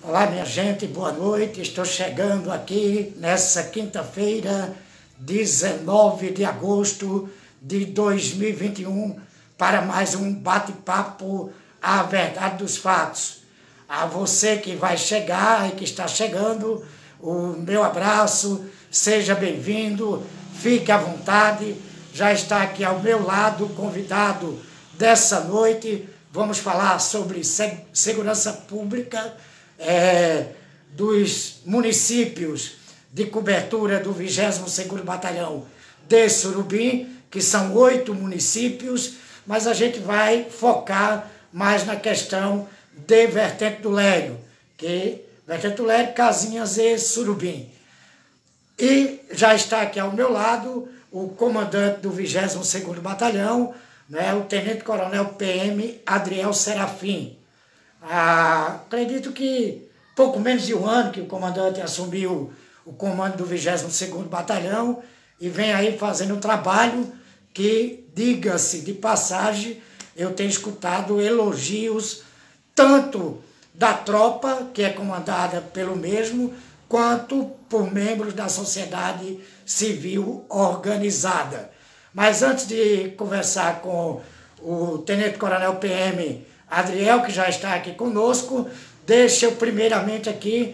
Olá, minha gente, boa noite. Estou chegando aqui nessa quinta-feira, 19 de agosto de 2021, para mais um bate-papo à verdade dos fatos. A você que vai chegar e que está chegando, o meu abraço, seja bem-vindo, fique à vontade. Já está aqui ao meu lado o convidado dessa noite. Vamos falar sobre segurança pública dos municípios de cobertura do 22º Batalhão de Surubim, que são 8 municípios, mas a gente vai focar mais na questão de Vertente do Lério, Vertente do Lério, Casinhas e Surubim. E já está aqui ao meu lado o comandante do 22º Batalhão, né, o Tenente-Coronel PM Adriel Serafim. Acredito que pouco menos de um ano que o comandante assumiu o comando do 22º Batalhão e vem aí fazendo um trabalho que, diga-se de passagem, eu tenho escutado elogios tanto da tropa, que é comandada pelo mesmo, quanto por membros da sociedade civil organizada. Mas antes de conversar com o Tenente-Coronel PM Adriel, que já está aqui conosco, deixa eu primeiramente aqui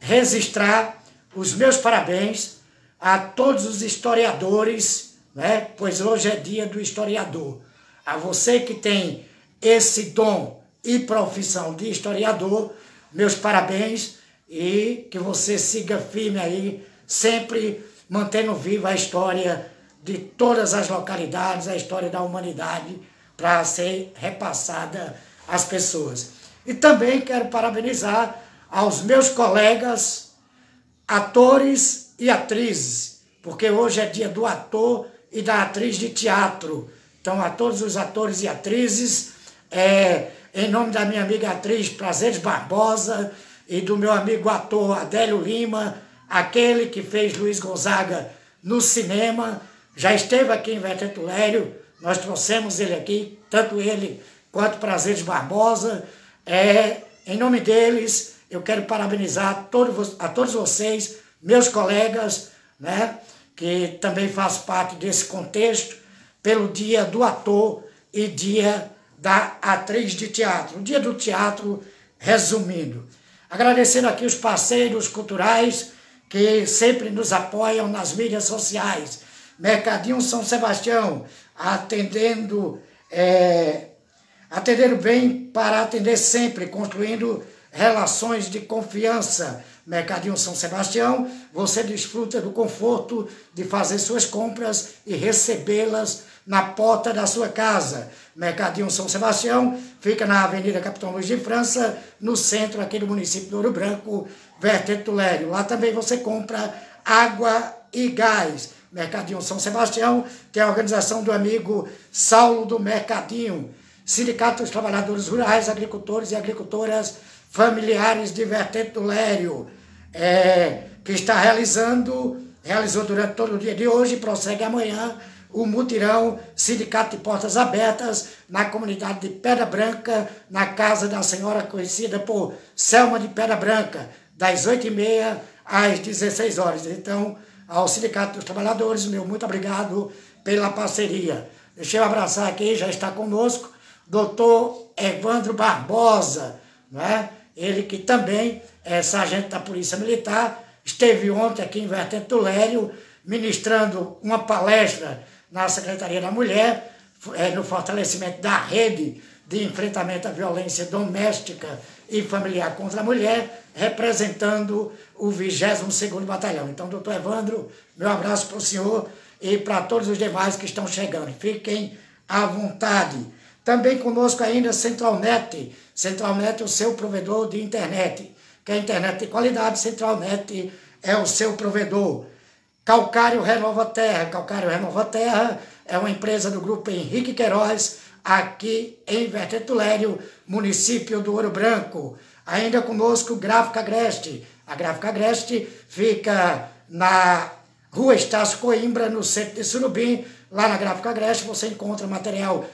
registrar os meus parabéns a todos os historiadores, né? Pois hoje é dia do historiador. A você que tem esse dom e profissão de historiador, meus parabéns e que você siga firme aí, sempre mantendo viva a história de todas as localidades, a história da humanidade, para ser repassada às pessoas. E também quero parabenizar aos meus colegas, atores e atrizes, porque hoje é dia do ator e da atriz de teatro. Então, a todos os atores e atrizes, em nome da minha amiga atriz Prazeres Barbosa e do meu amigo ator Adélio Lima, aquele que fez Luiz Gonzaga no cinema, já esteve aqui em Vertente do Lério, nós trouxemos ele aqui, tanto ele quanto Prazeres Barbosa. Em nome deles, eu quero parabenizar a todos vocês, meus colegas, né, que também fazem parte desse contexto, pelo dia do ator e dia da atriz de teatro, o dia do teatro, resumindo. Agradecendo aqui os parceiros culturais que sempre nos apoiam nas mídias sociais. Mercadinho São Sebastião, atendendo bem para atender sempre, construindo relações de confiança. Mercadinho São Sebastião, você desfruta do conforto de fazer suas compras e recebê-las na porta da sua casa. Mercadinho São Sebastião fica na Avenida Capitão Luiz de França, no centro aqui do município de Ouro Branco, Vertente do Lério. Lá também você compra água e gás. Mercadinho São Sebastião tem a organização do amigo Saulo do Mercadinho, Sindicato dos Trabalhadores Rurais, Agricultores e Agricultoras Familiares de Vertente do Lério, que está realizou durante todo o dia de hoje e prossegue amanhã o mutirão Sindicato de Portas Abertas na comunidade de Pedra Branca, na casa da senhora conhecida por Selma de Pedra Branca, das 8h30 às 16 horas. Então, ao Sindicato dos Trabalhadores, meu muito obrigado pela parceria. Deixa eu abraçar aqui, já está conosco, doutor Evandro Barbosa, né? Ele que também é sargento da Polícia Militar, esteve ontem aqui em Vertente do Lério, ministrando uma palestra na Secretaria da Mulher, no fortalecimento da rede de enfrentamento à violência doméstica e familiar contra a mulher, representando o 22º Batalhão. Então, doutor Evandro, meu abraço para o senhor e para todos os demais que estão chegando. Fiquem à vontade. Também conosco ainda Centralnet. Centralnet é o seu provedor de internet. Quer internet de qualidade, Centralnet é o seu provedor. Calcário Renova Terra. Calcário Renova Terra é uma empresa do grupo Henrique Queiroz, aqui em Vertente do Lério, município do Ouro Branco. Ainda conosco Gráfica Agreste. A Gráfica Agreste fica na Rua Estácio Coimbra, no centro de Surubim. Lá na Gráfica Agreste você encontra material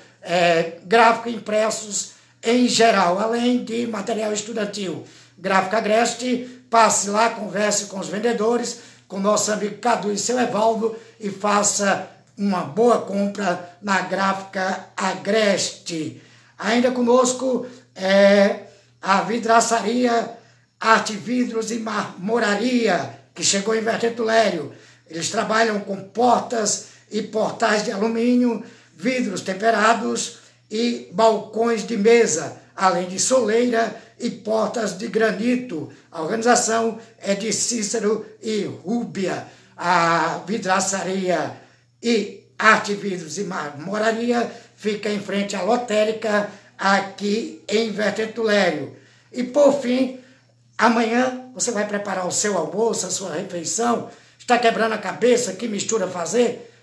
gráfico, impressos em geral, além de material estudantil. Gráfica Agreste, passe lá, converse com os vendedores, com o nosso amigo Cadu e seu Evaldo e faça uma boa compra na Gráfica Agreste. Ainda conosco a vidraçaria Arte Vidros e Marmoraria, que chegou em Vertente Lério. Eles trabalham com portas e portais de alumínio, vidros temperados e balcões de mesa, além de soleira e portas de granito. A organização é de Cícero e Rúbia. A vidraçaria e Arte Vidros e Marmoraria fica em frente à lotérica aqui em Vertente Lério. E por fim, amanhã você vai preparar o seu almoço, a sua refeição, está quebrando a cabeça, que mistura fazer?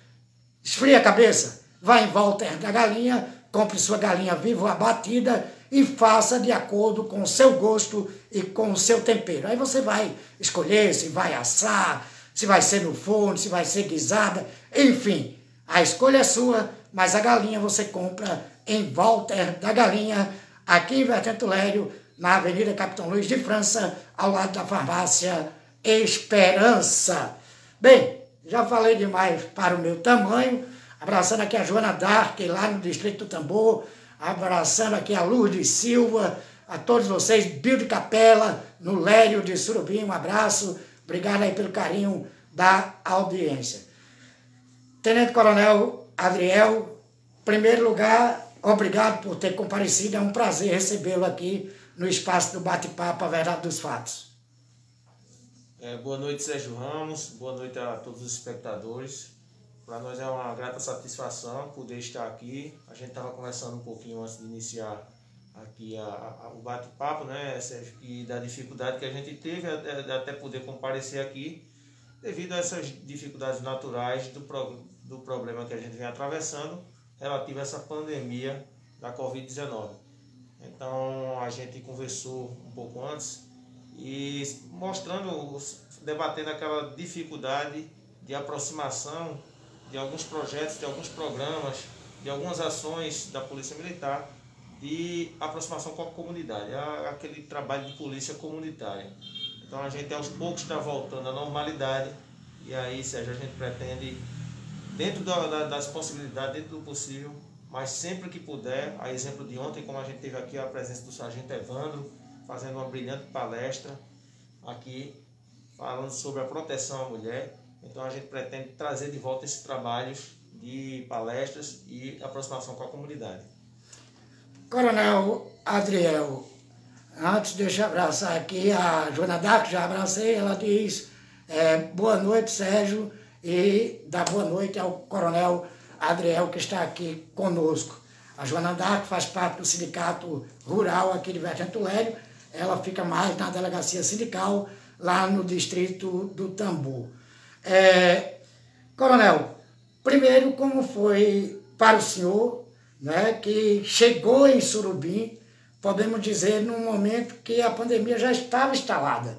Esfria a cabeça, vá em Walter da Galinha, compre sua galinha viva ou abatida e faça de acordo com o seu gosto e com o seu tempero. Aí você vai escolher se vai assar, se vai ser no forno, se vai ser guisada, enfim, a escolha é sua, mas a galinha você compra em Walter da Galinha, aqui em Vertente Lério, na Avenida Capitão Luiz de França, ao lado da farmácia Esperança. Bem, já falei demais para o meu tamanho, abraçando aqui a Joana Dark, lá no Distrito do Tambor, abraçando aqui a Lourdes Silva, a todos vocês, Bio de Capela, no Lério de Surubim, um abraço, obrigado aí pelo carinho da audiência. Tenente Coronel Adriel, em primeiro lugar, obrigado por ter comparecido, é um prazer recebê-lo aqui no espaço do Bate-Papo, a Verdade dos Fatos. Boa noite, Sérgio Ramos, boa noite a todos os espectadores. Para nós é uma grata satisfação poder estar aqui. A gente estava conversando um pouquinho antes de iniciar aqui o bate-papo, né, Sérgio, e da dificuldade que a gente teve até poder comparecer aqui, devido a essas dificuldades naturais do problema que a gente vem atravessando relativo a essa pandemia da Covid-19. Então a gente conversou um pouco antes e debatendo aquela dificuldade de aproximação de alguns projetos, de alguns programas, de algumas ações da Polícia Militar de aproximação com a comunidade, aquele trabalho de polícia comunitária. Então a gente aos poucos está voltando à normalidade e aí, Sérgio, a gente pretende, dentro das possibilidades, dentro do possível, mas sempre que puder, a exemplo de ontem, como a gente teve aqui a presença do Sargento Evandro, fazendo uma brilhante palestra aqui, falando sobre a proteção à mulher. Então a gente pretende trazer de volta esses trabalhos de palestras e aproximação com a comunidade. Coronel Adriel, antes deixa eu abraçar aqui a Joana Dark, já abracei, ela diz boa noite, Sérgio, e dá boa noite ao Coronel Adriel que está aqui conosco. A Joana Dark faz parte do Sindicato Rural aqui de Vertente Lério, ela fica mais na delegacia sindical, lá no Distrito do Tambor. Coronel, primeiro, como foi para o senhor, né, que chegou em Surubim, podemos dizer, num momento que a pandemia já estava instalada?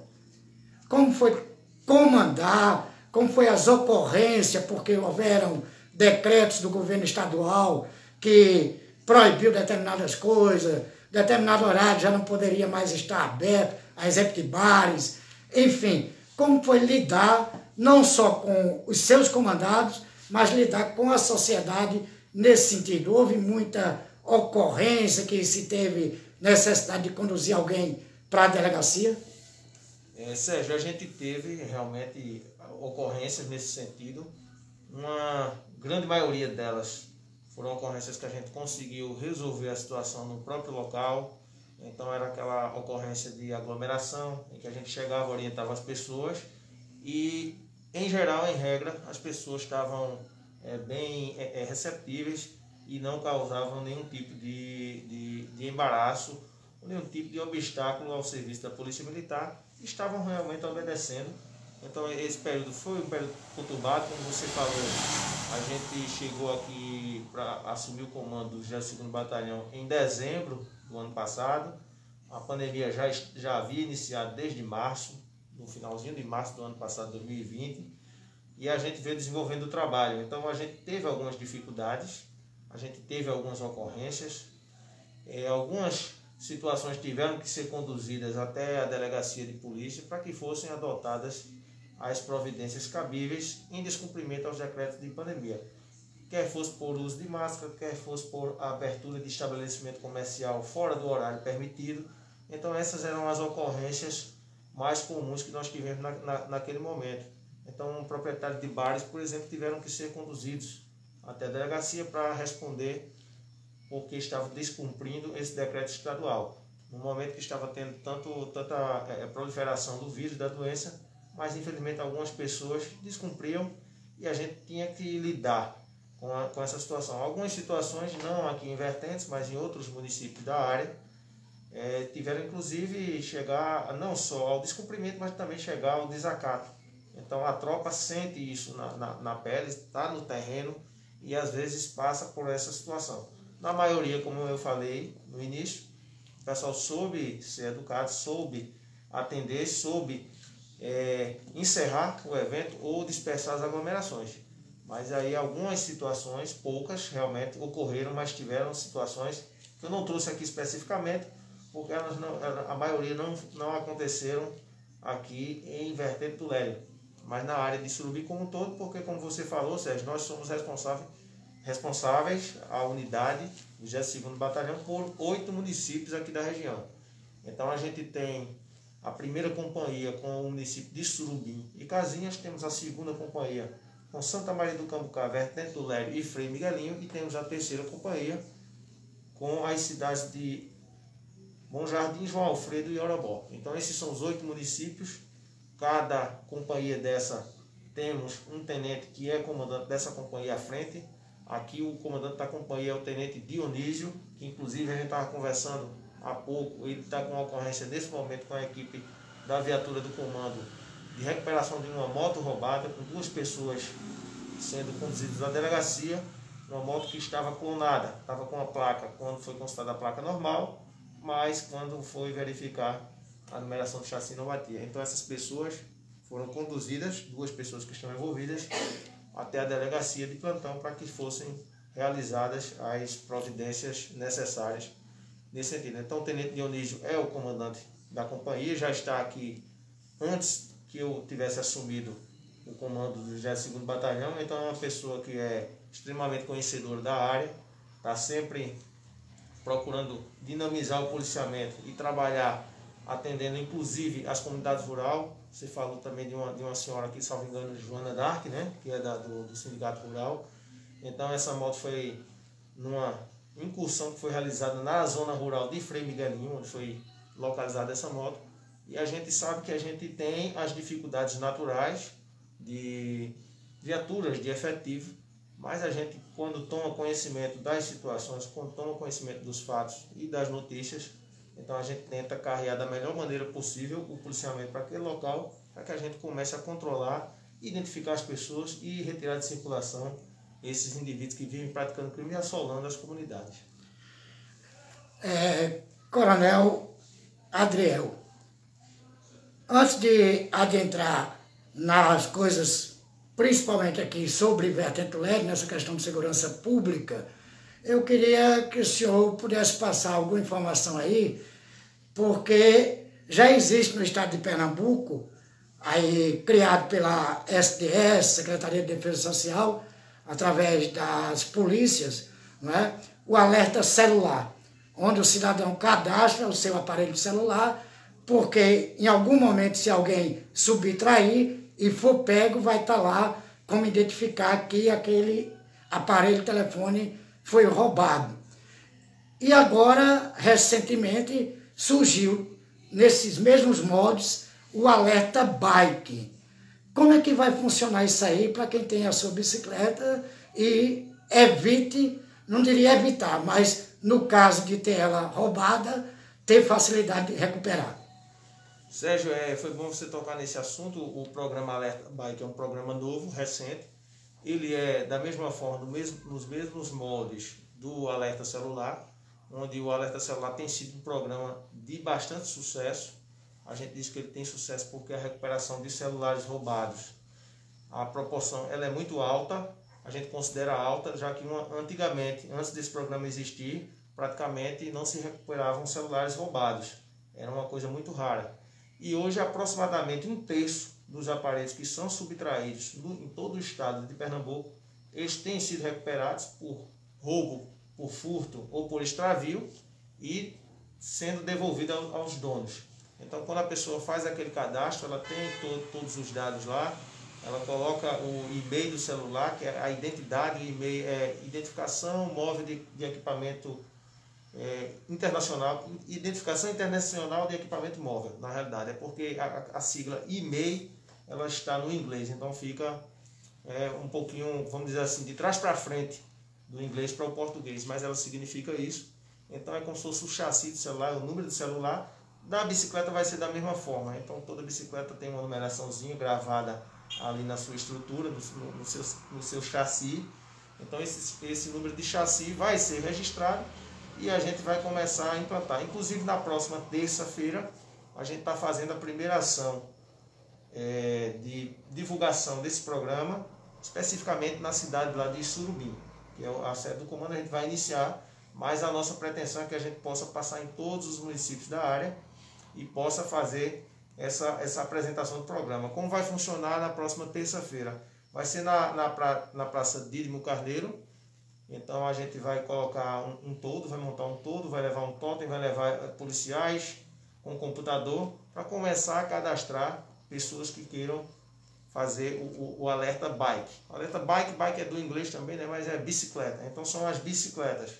Como foi comandar, como foi as ocorrências, porque houveram decretos do governo estadual que proibiu determinadas coisas, determinado horário já não poderia mais estar aberto, a exemplo de bares, enfim, como foi lidar não só com os seus comandados, mas lidar com a sociedade nesse sentido? Houve muita ocorrência que se teve necessidade de conduzir alguém para a delegacia? Sérgio, a gente teve realmente ocorrências nesse sentido. Uma grande maioria delas foram ocorrências que a gente conseguiu resolver a situação no próprio local. Então era aquela ocorrência de aglomeração, em que a gente chegava, orientava as pessoas e, em geral, em regra, as pessoas estavam bem receptíveis e não causavam nenhum tipo de embaraço, nenhum tipo de obstáculo ao serviço da Polícia Militar, e estavam realmente obedecendo. Então esse período foi um período conturbado, como você falou. A gente chegou aqui para assumir o comando do 22º Batalhão em dezembro do ano passado. A pandemia já havia iniciado desde março, no finalzinho de março do ano passado, 2020, e a gente veio desenvolvendo o trabalho. Então a gente teve algumas dificuldades, a gente teve algumas ocorrências, Algumas situações tiveram que ser conduzidas até a delegacia de polícia para que fossem adotadas as providências cabíveis em descumprimento aos decretos de pandemia. Quer fosse por uso de máscara, quer fosse por abertura de estabelecimento comercial fora do horário permitido. Então essas eram as ocorrências mais comuns que nós tivemos naquele momento. Então proprietários de bares, por exemplo, tiveram que ser conduzidos até a delegacia para responder porque estava descumprindo esse decreto estadual. No momento que estava tendo tanta proliferação do vírus, da doença, mas infelizmente algumas pessoas descumpriam e a gente tinha que lidar com essa situação. Algumas situações, não aqui em Vertentes, mas em outros municípios da área, tiveram inclusive chegar não só ao descumprimento, mas também chegar ao desacato. Então a tropa sente isso na pele, está no terreno e às vezes passa por essa situação. Na maioria, como eu falei no início, o pessoal soube ser educado, soube atender, soube encerrar o evento ou dispersar as aglomerações. Mas aí algumas situações, poucas realmente ocorreram, mas tiveram situações que eu não trouxe aqui especificamente, porque a maioria não aconteceram aqui em Vertente do Lério, mas na área de Surubim como um todo, porque como você falou, Sérgio, nós somos responsáveis, a unidade do 22º Batalhão, por 8 municípios aqui da região. Então a gente tem a primeira companhia com o município de Surubim e Casinhas, temos a segunda companhia com Santa Maria do Cambucá, Vertente do Lério e Frei Miguelinho, e temos a terceira companhia com as cidades de Bom Jardim, João Alfredo e Orobó. Então esses são os 8 municípios. Cada companhia dessa temos um tenente que é comandante dessa companhia à frente. Aqui o comandante da companhia é o tenente Dionísio, que inclusive a gente estava conversando há pouco, ele está com uma ocorrência nesse momento com a equipe da viatura do comando de recuperação de uma moto roubada, com 2 pessoas sendo conduzidas à delegacia, uma moto que estava clonada, estava com a placa, quando foi constatada a placa normal, mas quando foi verificar a numeração do chassi não batia. Então essas pessoas foram conduzidas, 2 pessoas que estão envolvidas, até a delegacia de plantão para que fossem realizadas as providências necessárias nesse sentido. Então o tenente Dionísio é o comandante da companhia, já está aqui antes que eu tivesse assumido o comando do 22º Batalhão, então é uma pessoa que é extremamente conhecedora da área, está sempre procurando dinamizar o policiamento e trabalhar atendendo inclusive as comunidades rurais. Você falou também de uma senhora aqui, salvo engano, Joana Dark, né? Que é do Sindicato Rural. Então essa moto foi numa incursão que foi realizada na zona rural de Frei Miguelinho, onde foi localizada essa moto. E a gente sabe que a gente tem as dificuldades naturais de viaturas, de efetivo, mas a gente, quando toma conhecimento das situações, quando toma conhecimento dos fatos e das notícias, então a gente tenta carregar da melhor maneira possível o policiamento para aquele local, para que a gente comece a controlar, identificar as pessoas e retirar de circulação esses indivíduos que vivem praticando crime e assolando as comunidades. Coronel Adriel, antes de adentrar nas coisas, principalmente aqui sobre Vertente do Lério, nessa questão de segurança pública, eu queria que o senhor pudesse passar alguma informação aí, porque já existe no estado de Pernambuco, aí criado pela SDS, Secretaria de Defesa Social, através das polícias, não é? O alerta celular, onde o cidadão cadastra o seu aparelho celular, porque em algum momento, se alguém subtrair e for pego, vai estar lá como identificar que aquele aparelho telefone foi roubado. E agora, recentemente, surgiu, nesses mesmos moldes, o alerta bike. Como é que vai funcionar isso aí para quem tem a sua bicicleta e evite, não diria evitar, mas no caso de ter ela roubada, ter facilidade de recuperar? Sérgio, foi bom você tocar nesse assunto. O programa Alerta Bike é um programa novo, recente. Ele é da mesma forma, nos mesmos moldes do Alerta Celular, onde o Alerta Celular tem sido um programa de bastante sucesso. A gente diz que ele tem sucesso porque a recuperação de celulares roubados, a proporção ela é muito alta, a gente considera alta, já que antigamente, antes desse programa existir, praticamente não se recuperavam celulares roubados. Era uma coisa muito rara. E hoje aproximadamente 1/3 dos aparelhos que são subtraídos em todo o estado de Pernambuco, eles têm sido recuperados por roubo, por furto ou por extravio e sendo devolvido aos donos. Então, quando a pessoa faz aquele cadastro, ela tem todos os dados lá, ela coloca o e-mail do celular, que é a identidade, o e-mail é identificação móvel de equipamento internacional, identificação internacional de equipamento móvel, na realidade, é porque a sigla e-mail ela está no inglês, então fica um pouquinho, vamos dizer assim, de trás para frente do inglês para o português, mas ela significa isso. Então é como se fosse o chassi do celular, o número do celular. Da bicicleta vai ser da mesma forma, então toda bicicleta tem uma numeraçãozinha gravada ali na sua estrutura, no seu chassi. Então esse número de chassi vai ser registrado e a gente vai começar a implantar. Inclusive na próxima terça-feira a gente está fazendo a primeira ação de divulgação desse programa, especificamente na cidade lá de Surubim, que é a sede do comando. A gente vai iniciar, mas a nossa pretensão é que a gente possa passar em todos os municípios da área e possa fazer essa apresentação do programa. Como vai funcionar na próxima terça-feira? Vai ser na Praça Dídimo Carneiro. Então a gente vai colocar um toldo, vai montar um toldo, vai levar um totem, vai levar policiais com computador para começar a cadastrar pessoas que queiram fazer o alerta bike. O alerta bike é do inglês também, né? Mas é bicicleta. Então são as bicicletas.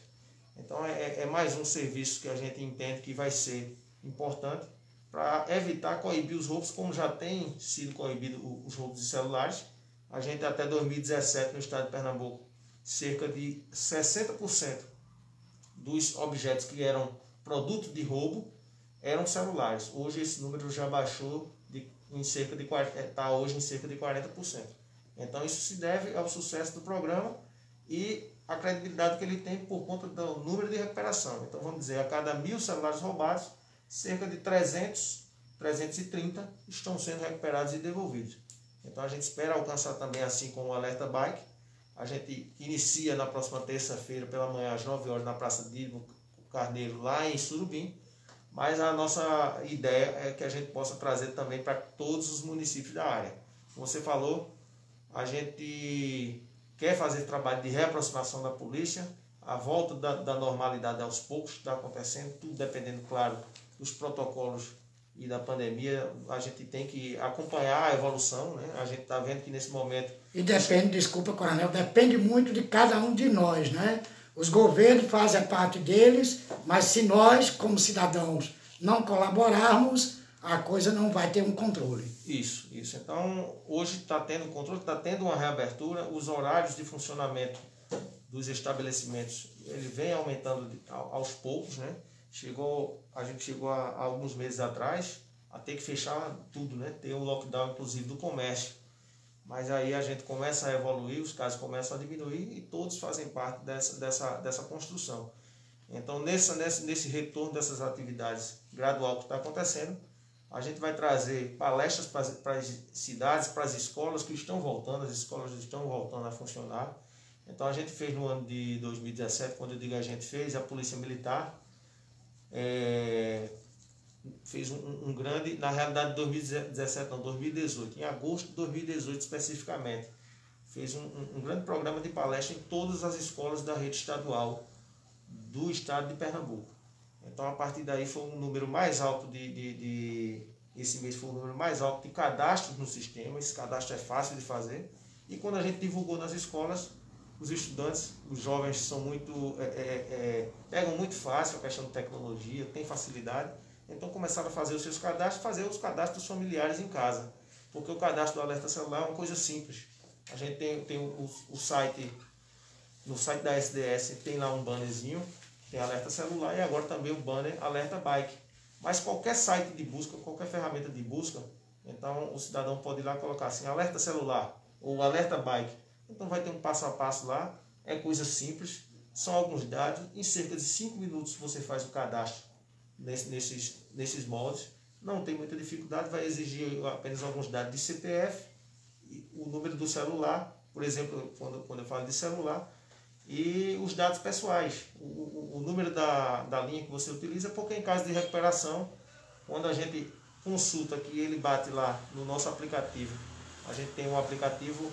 Então é mais um serviço que a gente entende que vai ser importante para evitar coibir os roubos, como já tem sido coibido os roubos de celulares. A gente até 2017 no estado de Pernambuco, cerca de 60% dos objetos que eram produto de roubo eram celulares. Hoje esse número já baixou está hoje em cerca de 40%. Então isso se deve ao sucesso do programa e a credibilidade que ele tem por conta do número de recuperação. Então vamos dizer, a cada 1.000 celulares roubados, cerca de 330 estão sendo recuperados e devolvidos. Então a gente espera alcançar também, assim como o Alerta Bike. A gente inicia na próxima terça-feira pela manhã às 9 horas na Praça Dídimo Carneiro, lá em Surubim. Mas a nossa ideia é que a gente possa trazer também para todos os municípios da área. Como você falou, a gente quer fazer trabalho de reaproximação da polícia, a volta da normalidade aos poucos está acontecendo, tudo dependendo, claro, dos protocolos e da pandemia. A gente tem que acompanhar a evolução, né? A gente está vendo que nesse momento... E depende, desculpa, coronel, depende muito de cada um de nós, né? Os governos fazem a parte deles, mas se nós, como cidadãos, não colaborarmos, a coisa não vai ter um controle. Isso. Então, hoje está tendo controle, está tendo uma reabertura, os horários de funcionamento dos estabelecimentos, ele vem aumentando aos poucos, né? A gente chegou a alguns meses atrás a ter que fechar tudo, né? Ter um lockdown, inclusive, do comércio. Mas aí a gente começa a evoluir, os casos começam a diminuir e todos fazem parte dessa construção. Então, nesse retorno dessas atividades gradual que está acontecendo, a gente vai trazer palestras para as cidades, para as escolas que estão voltando, as escolas estão voltando a funcionar. Então, a gente fez no ano de 2017, quando eu digo a gente fez, a Polícia Militar fez um grande, na realidade 2017 não, 2018, em agosto de 2018 especificamente, fez um grande programa de palestra em todas as escolas da rede estadual do estado de Pernambuco. Então a partir daí foi um número mais alto esse mês foi o número mais alto de cadastros no sistema. Esse cadastro é fácil de fazer e quando a gente divulgou nas escolas, os estudantes, os jovens são pegam muito fácil a questão de tecnologia, tem facilidade. Então começaram a fazer os seus cadastros, fazer os cadastros familiares em casa. Porque o cadastro do alerta celular é uma coisa simples. A gente tem o site, no site da SDS tem lá um bannerzinho, tem alerta celular e agora também o banner alerta bike. Mas qualquer site de busca, qualquer ferramenta de busca, então o cidadão pode ir lá e colocar assim, alerta celular ou alerta bike. Então vai ter um passo a passo lá, é coisa simples, são alguns dados, em cerca de 5 minutos você faz o cadastro nesses moldes, não tem muita dificuldade, vai exigir apenas alguns dados de CPF, o número do celular, por exemplo, quando eu falo de celular, e os dados pessoais, o número da linha que você utiliza, porque em caso de recuperação, quando a gente consulta que ele bate lá no nosso aplicativo, a gente tem um aplicativo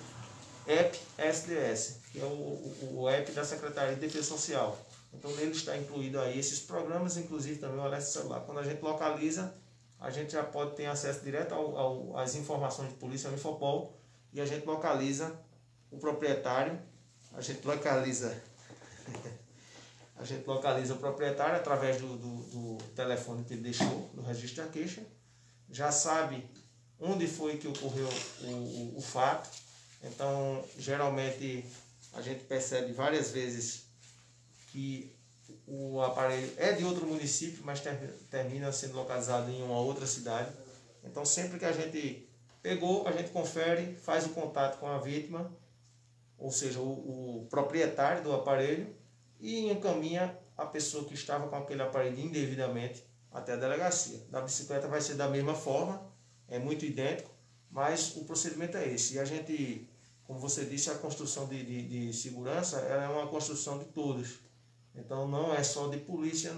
App SDS, que é o app da Secretaria de Defesa Social. Então nele está incluído aí esses programas, inclusive também o alerta celular. Quando a gente localiza, a gente já pode ter acesso direto às informações de polícia, ao Infopol, e a gente localiza o proprietário, a gente localiza o proprietário através do telefone que ele deixou no registro da queixa, já sabe onde foi que ocorreu o fato. Então, geralmente, a gente percebe várias vezes que o aparelho é de outro município, mas termina sendo localizado em uma outra cidade. Então, sempre que a gente pegou, a gente confere, faz o contato com a vítima, ou seja, o proprietário do aparelho, e encaminha a pessoa que estava com aquele aparelho indevidamente até a delegacia. Da bicicleta vai ser da mesma forma, é muito idêntico, mas o procedimento é esse. E a gente, como você disse, a construção de segurança ela é uma construção de todos. Então não é só de polícia,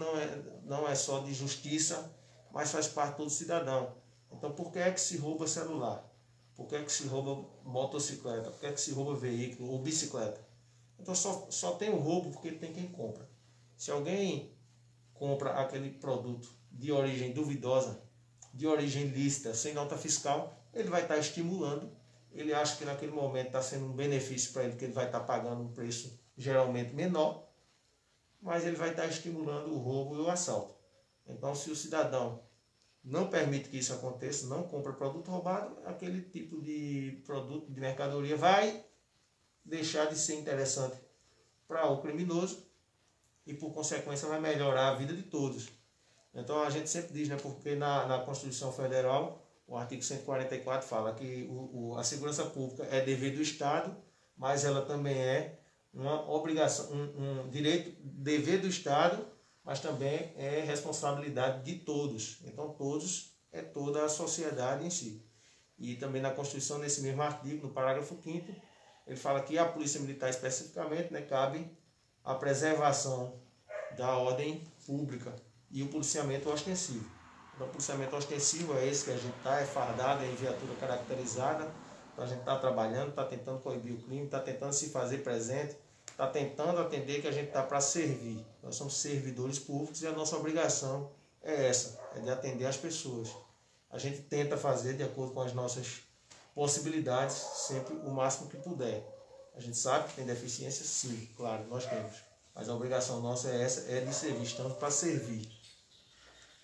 não é só de justiça, mas faz parte de todo cidadão. Então por que é que se rouba celular? Por que é que se rouba motocicleta? Por que é que se rouba veículo ou bicicleta? Então só tem o roubo porque tem quem compra. Se alguém compra aquele produto de origem duvidosa, de origem lícita, sem nota fiscal, ele vai estar estimulando. Ele acha que naquele momento está sendo um benefício para ele, que ele vai estar pagando um preço geralmente menor, mas ele vai estar estimulando o roubo e o assalto. Então, se o cidadão não permite que isso aconteça, não compra produto roubado, aquele tipo de produto, de mercadoria, vai deixar de ser interessante para o criminoso e, por consequência, vai melhorar a vida de todos. Então, a gente sempre diz, né, porque na Constituição Federal, o artigo 144 fala que a segurança pública é dever do Estado, mas ela também é uma obrigação, um direito, dever do Estado, mas também é responsabilidade de todos. Então, todos é toda a sociedade em si. E também na Constituição, nesse mesmo artigo, no parágrafo 5º, ele fala que a Polícia Militar especificamente, né, cabe a preservação da ordem pública e o policiamento ostensivo. Então, o policiamento ostensivo é esse que a gente está, é fardado, é em viatura caracterizada, então a gente está trabalhando, está tentando coibir o crime, está tentando se fazer presente, está tentando atender, que a gente está para servir. Nós somos servidores públicos e a nossa obrigação é essa, é de atender as pessoas. A gente tenta fazer de acordo com as nossas possibilidades, sempre o máximo que puder. A gente sabe que tem deficiência, sim, claro, nós temos. Mas a obrigação nossa é essa, é de servir, estamos para servir.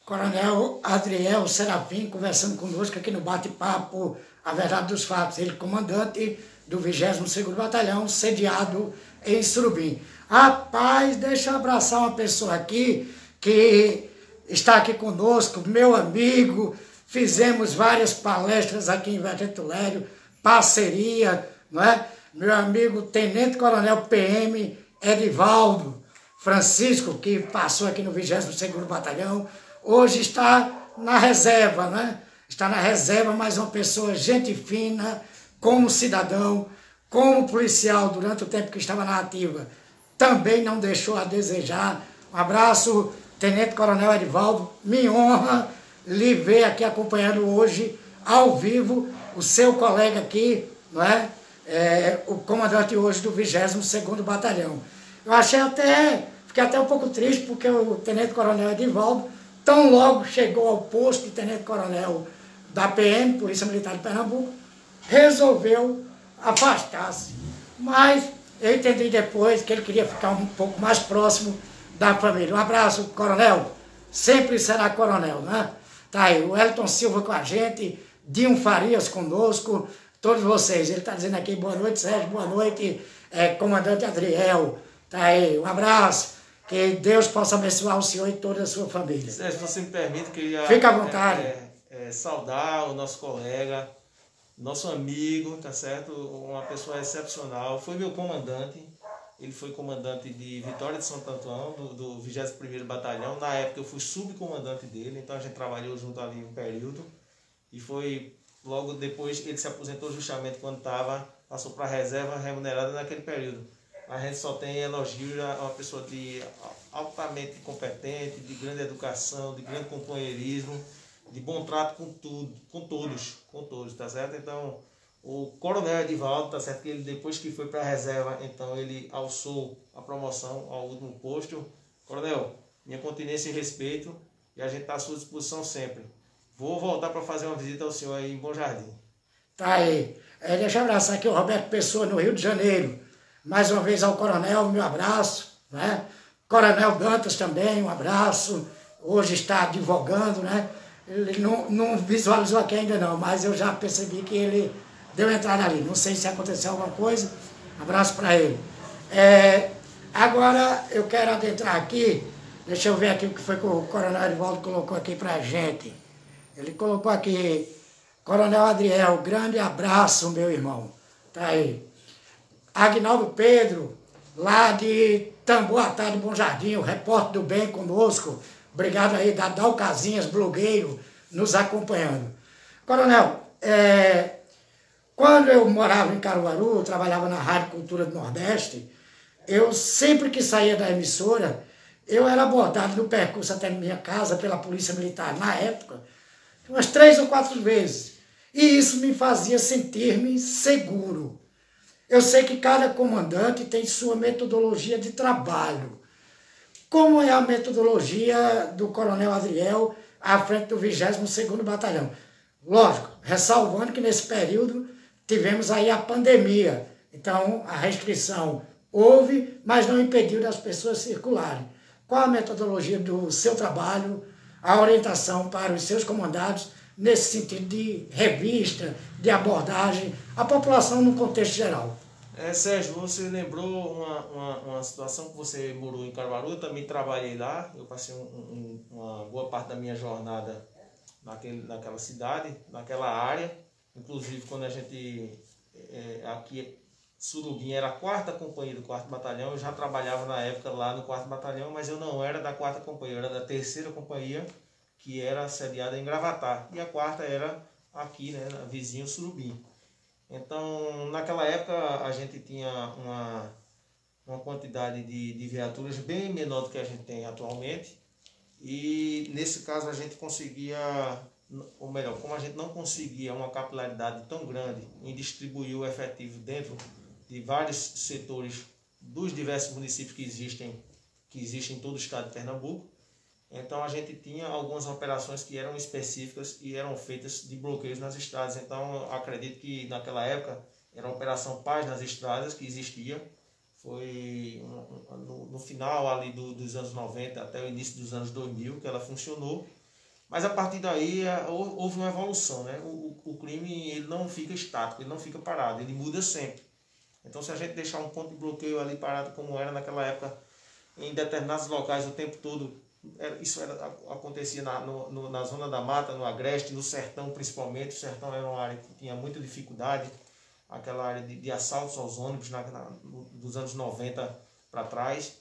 Coronel Adriel Serafim conversando conosco aqui no bate-papo A Verdade dos Fatos. Ele comandante do 22º Batalhão, sediado em Surubim. Rapaz, deixa eu abraçar uma pessoa aqui que está aqui conosco, meu amigo. Fizemos várias palestras aqui em Vergentulério, parceria, não é? Meu amigo Tenente Coronel PM Edivaldo Francisco, que passou aqui no 22º Batalhão, hoje está na reserva, né? Está na reserva, mas uma pessoa gente fina, como cidadão, como policial durante o tempo que estava na ativa, também não deixou a desejar. Um abraço, Tenente Coronel Edivaldo, me honra lhe ver aqui acompanhando hoje, ao vivo, o seu colega aqui, não é? O comandante hoje do 22º Batalhão. Eu fiquei até um pouco triste, porque o Tenente Coronel Edivaldo, tão logo chegou ao posto de Tenente Coronel da PM, Polícia Militar de Pernambuco, resolveu afastar-se. Mas eu entendi depois que ele queria ficar um pouco mais próximo da família. Um abraço, Coronel. Sempre será Coronel, né? Tá aí, o Elton Silva com a gente, Dinho Farias conosco, todos vocês. Ele está dizendo aqui, boa noite, Sérgio, boa noite, comandante Adriel. Tá aí, um abraço. Que Deus possa abençoar o senhor e toda a sua família. Sérgio, se você me permite, queria fica à vontade. Saudar o nosso colega, nosso amigo, tá certo? Uma pessoa excepcional. Foi meu comandante. Ele foi comandante de Vitória de Santo Antão, do 21º Batalhão. Na época eu fui subcomandante dele, então a gente trabalhou junto ali um período. E foi logo depois, ele se aposentou justamente quando passou para a reserva remunerada naquele período. a gente só tem elogios a uma pessoa altamente competente, de grande educação, de grande companheirismo, de bom trato com todos, tá certo? Então, o Coronel Edivaldo, tá certo? Que ele, depois que foi para a reserva, então ele alçou a promoção ao último posto. Coronel, minha continência e respeito, e a gente está à sua disposição sempre. Vou voltar para fazer uma visita ao senhor aí em Bom Jardim. Tá aí. Deixa eu abraçar aqui o Roberto Pessoa, no Rio de Janeiro. Mais uma vez ao Coronel, meu abraço, né? Coronel Dantas também, um abraço. Hoje está advogando, né? Ele não visualizou aqui ainda não, mas eu já percebi que ele deu entrada ali. Não sei se aconteceu alguma coisa. Abraço para ele. Agora eu quero adentrar aqui. Deixa eu ver aqui o que foi que o Coronel Edivaldo colocou aqui para a gente. Ele colocou aqui: Coronel Adriel, grande abraço, meu irmão. Tá aí. Agnaldo Pedro, lá de Tamboatá de Bom Jardim, o repórter do bem conosco. Obrigado aí, Dadal Casinhas, blogueiro, nos acompanhando. Coronel, quando eu morava em Caruaru, trabalhava na Rádio Cultura do Nordeste, eu sempre que saía da emissora, eu era abordado no percurso até minha casa pela Polícia Militar, na época, umas 3 ou 4 vezes. E isso me fazia sentir-me seguro. Eu sei que cada comandante tem sua metodologia de trabalho. Como é a metodologia do Coronel Adriel à frente do 22º Batalhão? Lógico, ressalvando que nesse período tivemos aí a pandemia. Então, a restrição houve, mas não impediu das pessoas circularem. Qual a metodologia do seu trabalho, a orientação para os seus comandados nesse sentido de revista, de abordagem, a população no contexto geral? Sérgio, você lembrou uma situação que você morou em Caruaru, eu também trabalhei lá, eu passei uma boa parte da minha jornada naquela cidade, naquela área, inclusive quando a gente, aqui, Surubim era a 4ª companhia do 4º Batalhão, eu já trabalhava na época lá no 4º Batalhão, mas eu não era da 4ª companhia, eu era da 3ª companhia, que era sediada em Gravatá, e a 4ª era aqui, né, vizinho Surubim. Então, naquela época, a gente tinha uma quantidade de viaturas bem menor do que a gente tem atualmente. E, nesse caso, a gente conseguia, ou melhor, como a gente não conseguia uma capilaridade tão grande em distribuir o efetivo dentro de vários setores dos diversos municípios que existem em todo o estado de Pernambuco, então a gente tinha algumas operações que eram específicas e eram feitas de bloqueios nas estradas. Então eu acredito que naquela época era a Operação Paz nas Estradas que existia. Foi no final ali dos anos 90 até o início dos anos 2000 que ela funcionou. Mas a partir daí houve uma evolução, né? O crime ele não fica estático, ele não fica parado, ele muda sempre. Então se a gente deixar um ponto de bloqueio ali parado como era naquela época, em determinados locais o tempo todo, acontecia na zona da mata, no agreste, no sertão principalmente. O sertão era uma área que tinha muita dificuldade, aquela área de assaltos aos ônibus dos anos 90 para trás.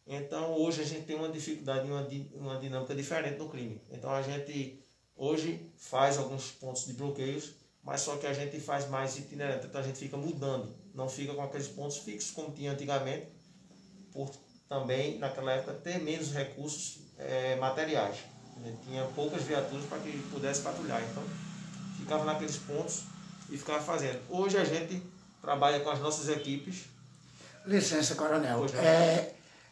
Então hoje a gente tem uma dificuldade, uma dinâmica diferente no crime. Então a gente hoje faz alguns pontos de bloqueios, mas só que a gente faz mais itinerante, então a gente fica mudando, não fica com aqueles pontos fixos como tinha antigamente, por também naquela época ter menos recursos materiais. A gente tinha poucas viaturas para que pudesse patrulhar, então ficava naqueles pontos e ficava fazendo. Hoje a gente trabalha com as nossas equipes. Licença, Coronel.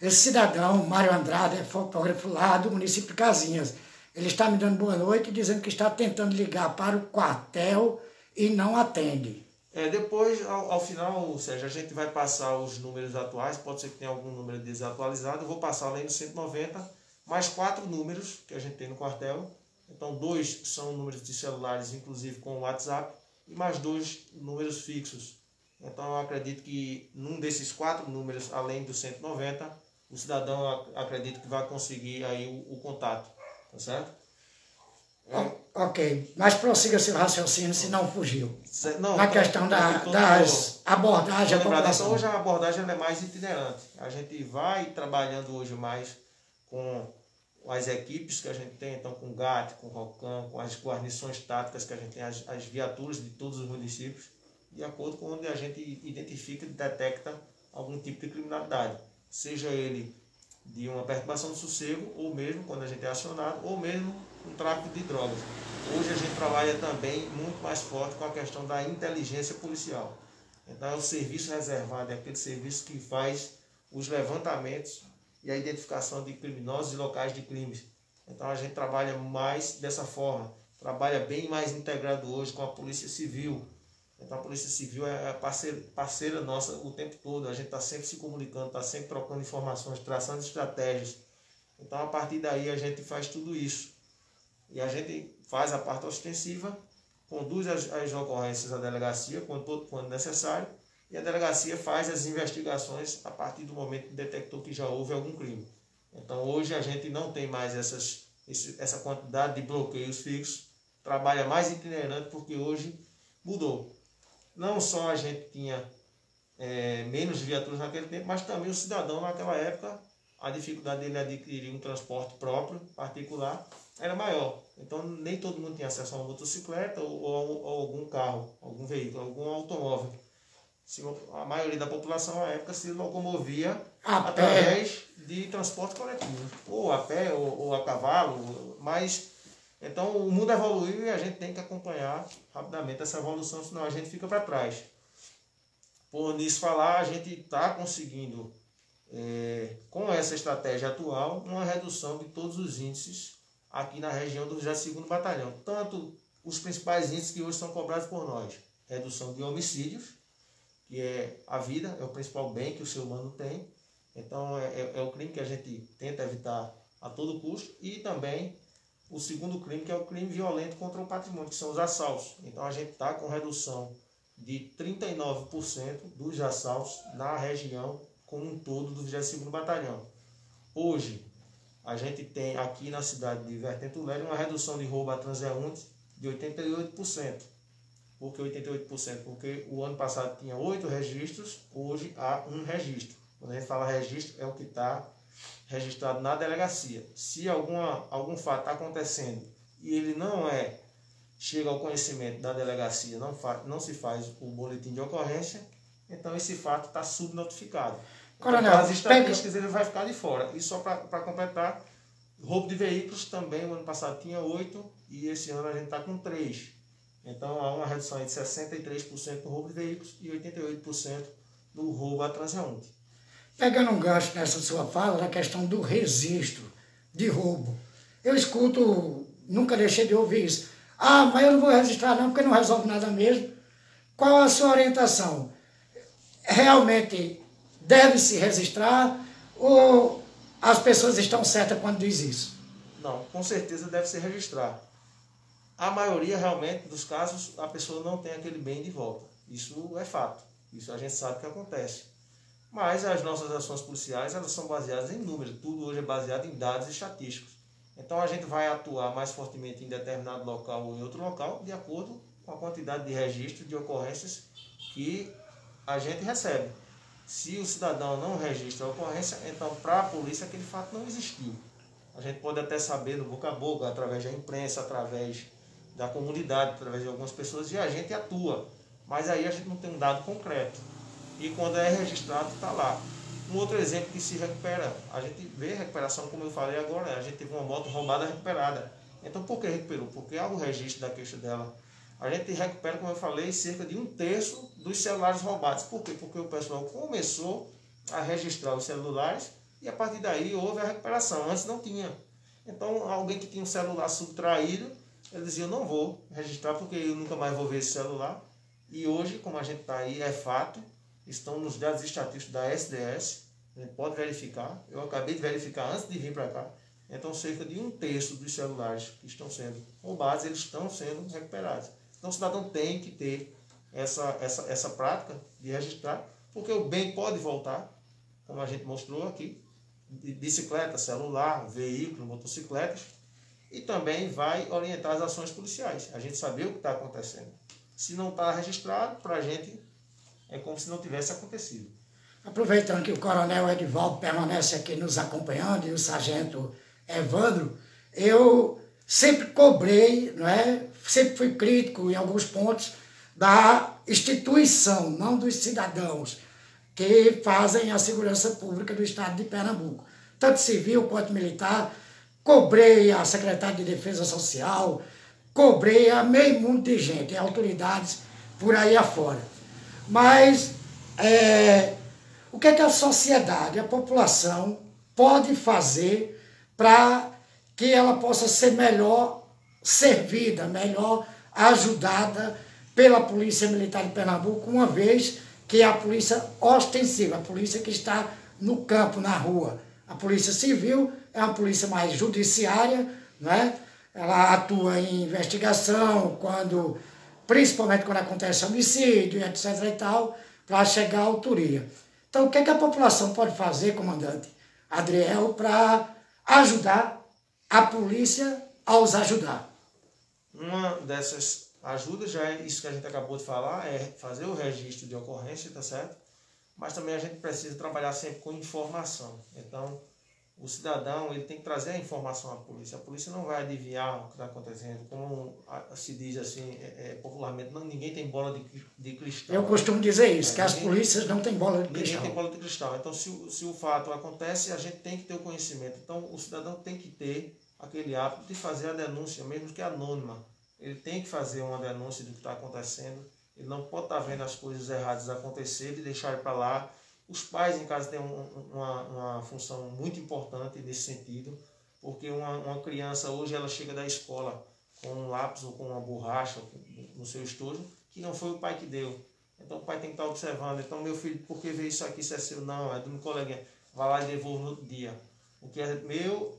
Esse cidadão, Mário Andrade, é fotógrafo lá do município de Casinhas. Ele está me dando boa noite, dizendo que está tentando ligar para o quartel e não atende. Depois, ao final, Sérgio, a gente vai passar os números atuais, pode ser que tenha algum número desatualizado, eu vou passar além do 190, mais 4 números que a gente tem no quartel. Então 2 são números de celulares, inclusive com o WhatsApp, e mais 2 números fixos. Então eu acredito que num desses 4 números, além do 190, o cidadão acredito que vai conseguir aí o contato, tá certo? Ok, mas prossiga seu raciocínio se não fugiu. Não, na questão das abordagens à população. Hoje a abordagem é mais itinerante. A gente vai trabalhando hoje mais com as equipes que a gente tem, então com o GAT, com o ROCAM, com as guarnições táticas que a gente tem, as viaturas de todos os municípios, de acordo com onde a gente identifica e detecta algum tipo de criminalidade, seja ele de uma perturbação do sossego, ou mesmo quando a gente é acionado, ou mesmo um tráfico de drogas. Hoje a gente trabalha também muito mais forte com a questão da inteligência policial. Então é o serviço reservado, é aquele serviço que faz os levantamentos e a identificação de criminosos e locais de crimes. Então a gente trabalha mais dessa forma, trabalha bem mais integrado hoje com a Polícia Civil. Então a Polícia Civil é parceira nossa o tempo todo, a gente está sempre se comunicando, está sempre trocando informações, traçando estratégias. Então a partir daí a gente faz tudo isso. E a gente faz a parte ostensiva, conduz as ocorrências à delegacia quando necessário, e a delegacia faz as investigações a partir do momento que detectou que já houve algum crime. Então hoje a gente não tem mais essa quantidade de bloqueios fixos, trabalha mais itinerante porque hoje mudou. Não só a gente tinha menos viaturas naquele tempo, mas também o cidadão naquela época, a dificuldade dele adquirir um transporte próprio, particular, era maior. Então nem todo mundo tinha acesso a uma motocicleta ou algum carro, algum veículo, algum automóvel. A maioria da população na época se locomovia através de transporte coletivo, ou a pé, ou a cavalo, mas então o mundo evoluiu e a gente tem que acompanhar rapidamente essa evolução, senão a gente fica para trás. Por nisso falar, a gente está conseguindo, com essa estratégia atual, uma redução de todos os índices aqui na região do 22º Batalhão. Tanto os principais índices que hoje são cobrados por nós, redução de homicídios, que é a vida, é o principal bem que o ser humano tem. Então é o crime que a gente tenta evitar a todo custo. E também o segundo crime, que é o crime violento contra o patrimônio, que são os assaltos. Então a gente está com redução de 39% dos assaltos na região como um todo do 22º Batalhão. Hoje a gente tem aqui na cidade de Vertente do Leste uma redução de roubo a transeuntes de 88%. Por que 88%? Porque o ano passado tinha 8 registros, hoje há 1 registro. Quando a gente fala registro, é o que está registrado na delegacia. Se algum fato está acontecendo e ele não chega ao conhecimento da delegacia, não se faz o boletim de ocorrência, então esse fato está subnotificado. Coronel, então, as estatísticas ele vai ficar de fora. E só para completar, roubo de veículos também, o ano passado tinha 8 e esse ano a gente está com 3. Então há uma redução de 63% no roubo de veículos e 88% no roubo a transeunte. Pegando um gancho nessa sua fala, na questão do registro de roubo. Eu escuto, nunca deixei de ouvir isso. Ah, mas eu não vou registrar não, porque não resolve nada mesmo. Qual a sua orientação? Realmente deve-se registrar ou as pessoas estão certas quando diz isso? Não, com certeza deve se registrar. A maioria realmente dos casos a pessoa não tem aquele bem de volta. Isso é fato. Isso a gente sabe que acontece. Mas as nossas ações policiais elas são baseadas em números. Tudo hoje é baseado em dados estatísticos. Então a gente vai atuar mais fortemente em determinado local ou em outro local de acordo com a quantidade de registros de ocorrências que a gente recebe. Se o cidadão não registra a ocorrência, então para a polícia aquele fato não existiu. A gente pode até saber no boca a boca, através da imprensa, através da comunidade, através de algumas pessoas, e a gente atua. Mas aí a gente não tem um dado concreto. E quando é registrado, está lá. Um outro exemplo que se recupera, a gente vê recuperação, como eu falei agora, a gente teve uma moto roubada recuperada. Então por que recuperou? Porque há o registro da queixa dela. A gente recupera, como eu falei, cerca de 1/3 dos celulares roubados. Por quê? Porque o pessoal começou a registrar os celulares e a partir daí houve a recuperação. Antes não tinha. Então alguém que tinha um celular subtraído, ele dizia, eu não vou registrar porque eu nunca mais vou ver esse celular. E hoje, como a gente está aí, é fato, estão nos dados estatísticos da SDS, a gente pode verificar, eu acabei de verificar antes de vir para cá, então cerca de 1/3 dos celulares que estão sendo roubados, eles estão sendo recuperados. Então o cidadão tem que ter essa prática de registrar, porque o bem pode voltar, como a gente mostrou aqui, de bicicleta, celular, veículo, motocicletas, e também vai orientar as ações policiais, a gente saber o que está acontecendo. Se não está registrado, para a gente é como se não tivesse acontecido. Aproveitando que o coronel Edivaldo permanece aqui nos acompanhando e o sargento Evandro, eu sempre cobrei, não é? Sempre fui crítico em alguns pontos da instituição, não dos cidadãos. que fazem a segurança pública do estado de Pernambuco, tanto civil quanto militar. Cobrei a secretária de Defesa Social, cobrei a meio mundo de gente, autoridades por aí afora. Mas o que é que a sociedade, a população pode fazer para que ela possa ser melhor servida, melhor ajudada pela Polícia Militar de Pernambuco, uma vez que é a polícia ostensiva, a polícia que está no campo, na rua. A Polícia Civil é uma polícia mais judiciária, né? Ela atua em investigação, principalmente quando acontece homicídio, etc. e tal, para chegar à autoria. Então, o que é que a população pode fazer, comandante Adriel, para ajudar a polícia a os ajudar? Uma dessas ajudas, já é isso que a gente acabou de falar, é fazer o registro de ocorrência, tá certo? Mas também a gente precisa trabalhar sempre com informação. Então, o cidadão ele tem que trazer a informação à polícia. A polícia não vai adivinhar o que está acontecendo. Como se diz assim, popularmente, ninguém tem bola de cristal. Eu costumo dizer isso, que as polícias não têm bola de cristal. Ninguém tem bola de cristal. Então, se o fato acontece, a gente tem que ter o conhecimento. Então, o cidadão tem que ter aquele hábito de fazer a denúncia, mesmo que anônima. Ele tem que fazer uma denúncia do que está acontecendo. Ele não pode estar vendo as coisas erradas acontecer e deixar para lá. Os pais em casa têm uma função muito importante nesse sentido, porque uma criança hoje ela chega da escola com um lápis ou com uma borracha no seu estojo, que não foi o pai que deu. Então o pai tem que estar observando. Então, meu filho, por que veio isso aqui? Isso é seu? Não, é do meu coleguinha. Vai lá e devolve no outro dia. O que é meu,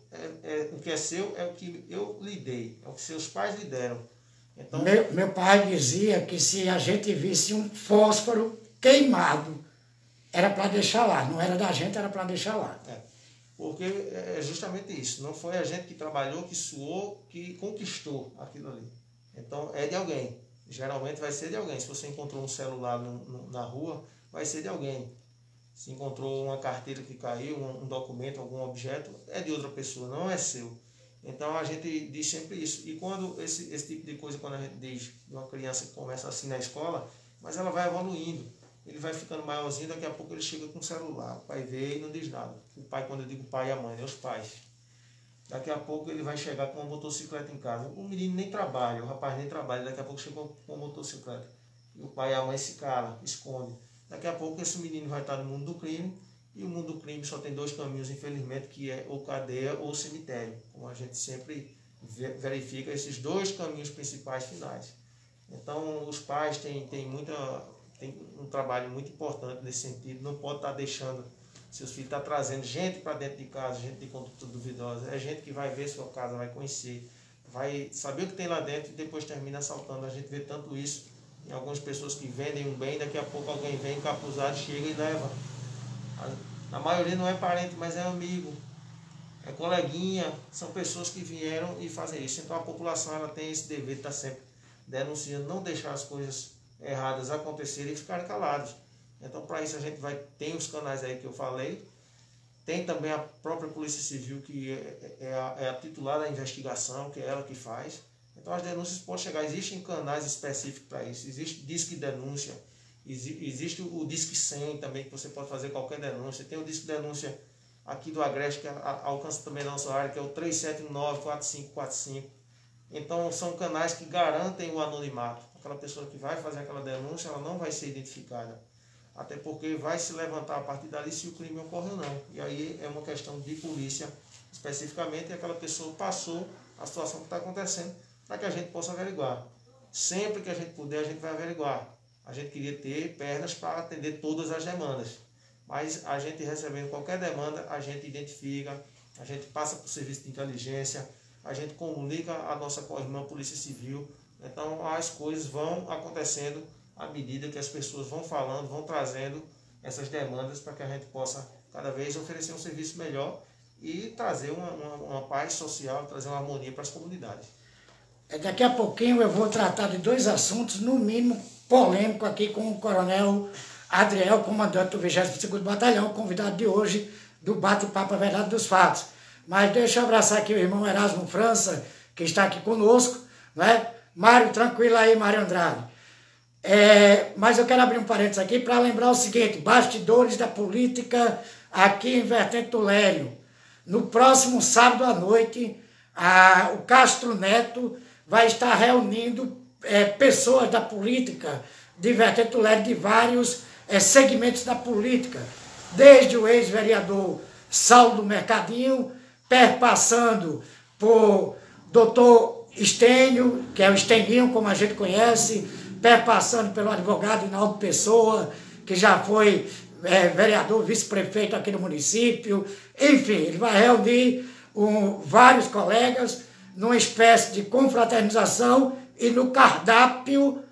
o que é seu é o que eu lhe dei, é o que seus pais lhe deram. Então, meu pai dizia que se a gente visse um fósforo queimado, era para deixar lá, não era da gente, era para deixar lá. Porque é justamente isso, não foi a gente que trabalhou, que suou, que conquistou aquilo ali. Então é de alguém, geralmente vai ser de alguém. Se você encontrou um celular na rua, vai ser de alguém. Se encontrou uma carteira que caiu, um documento, algum objeto, é de outra pessoa, não é seu. Então a gente diz sempre isso. E quando esse tipo de coisa, quando a gente diz de uma criança que começa assim na escola, mas ela vai evoluindo, ele vai ficando maiorzinho, daqui a pouco ele chega com o celular, o pai vê e não diz nada. O pai, quando eu digo pai e a mãe, é os pais. Daqui a pouco ele vai chegar com uma motocicleta em casa. O menino nem trabalha, o rapaz nem trabalha, daqui a pouco chega com uma motocicleta. E o pai e a mãe se calam, escondem. Daqui a pouco esse menino vai estar no mundo do crime, e o mundo do crime só tem dois caminhos, infelizmente, que é ou cadeia ou cemitério. Como a gente sempre verifica esses dois caminhos principais finais. Então os pais têm um trabalho muito importante nesse sentido, não pode estar deixando seus filhos, estar trazendo gente para dentro de casa, gente de conduta duvidosa, é gente que vai ver sua casa, vai conhecer, vai saber o que tem lá dentro e depois termina assaltando. A gente vê tanto isso em algumas pessoas que vendem um bem, daqui a pouco alguém vem encapuzado, chega e leva. A maioria não é parente, mas é amigo, é coleguinha, são pessoas que vieram e fazem isso. Então a população ela tem esse dever de estar sempre denunciando, não deixar as coisas erradas acontecerem e ficarem calados. Então para isso a gente tem os canais aí que eu falei, tem também a própria Polícia Civil, que é a titular da investigação, que é ela que faz. Então as denúncias podem chegar, existem canais específicos para isso, existe Disque Denúncia, existe o Disque 100 também, que você pode fazer qualquer denúncia, tem o Disque Denúncia aqui do Agreste, que alcança também a nossa área, que é o 379-4545. Então são canais que garantem o anonimato. Aquela pessoa que vai fazer aquela denúncia, ela não vai ser identificada. Até porque vai se levantar a partir dali se o crime ocorre ou não. E aí é uma questão de polícia, especificamente, e aquela pessoa passou a situação que está acontecendo, para que a gente possa averiguar. Sempre que a gente puder, a gente vai averiguar. A gente queria ter pernas para atender todas as demandas. Mas a gente recebendo qualquer demanda, a gente identifica, a gente passa para o serviço de inteligência, a gente comunica a nossa co-irmã Polícia Civil. Então as coisas vão acontecendo à medida que as pessoas vão falando, vão trazendo essas demandas para que a gente possa cada vez oferecer um serviço melhor e trazer uma paz social, trazer uma harmonia para as comunidades. Daqui a pouquinho eu vou tratar de dois assuntos, no mínimo polêmico, aqui com o Coronel Adriel, comandante do 22º Batalhão, convidado de hoje do Bate-Papo A Verdade dos Fatos. Mas deixa eu abraçar aqui o irmão Erasmo França, que está aqui conosco, né? Mário, tranquilo aí, Mário Andrade. Mas eu quero abrir um parênteses aqui para lembrar o seguinte: bastidores da política aqui em Vertente do Lério. No próximo sábado à noite, o Castro Neto vai estar reunindo pessoas da política de Vertente do Lério, de vários segmentos da política, desde o ex-vereador Saulo do Mercadinho, perpassando por doutor Estênio, que é o Esteninho, como a gente conhece, perpassando pelo advogado Hinaldo Pessoa, que já foi vereador, vice-prefeito aqui no município. Enfim, ele vai reunir vários colegas numa espécie de confraternização e no cardápio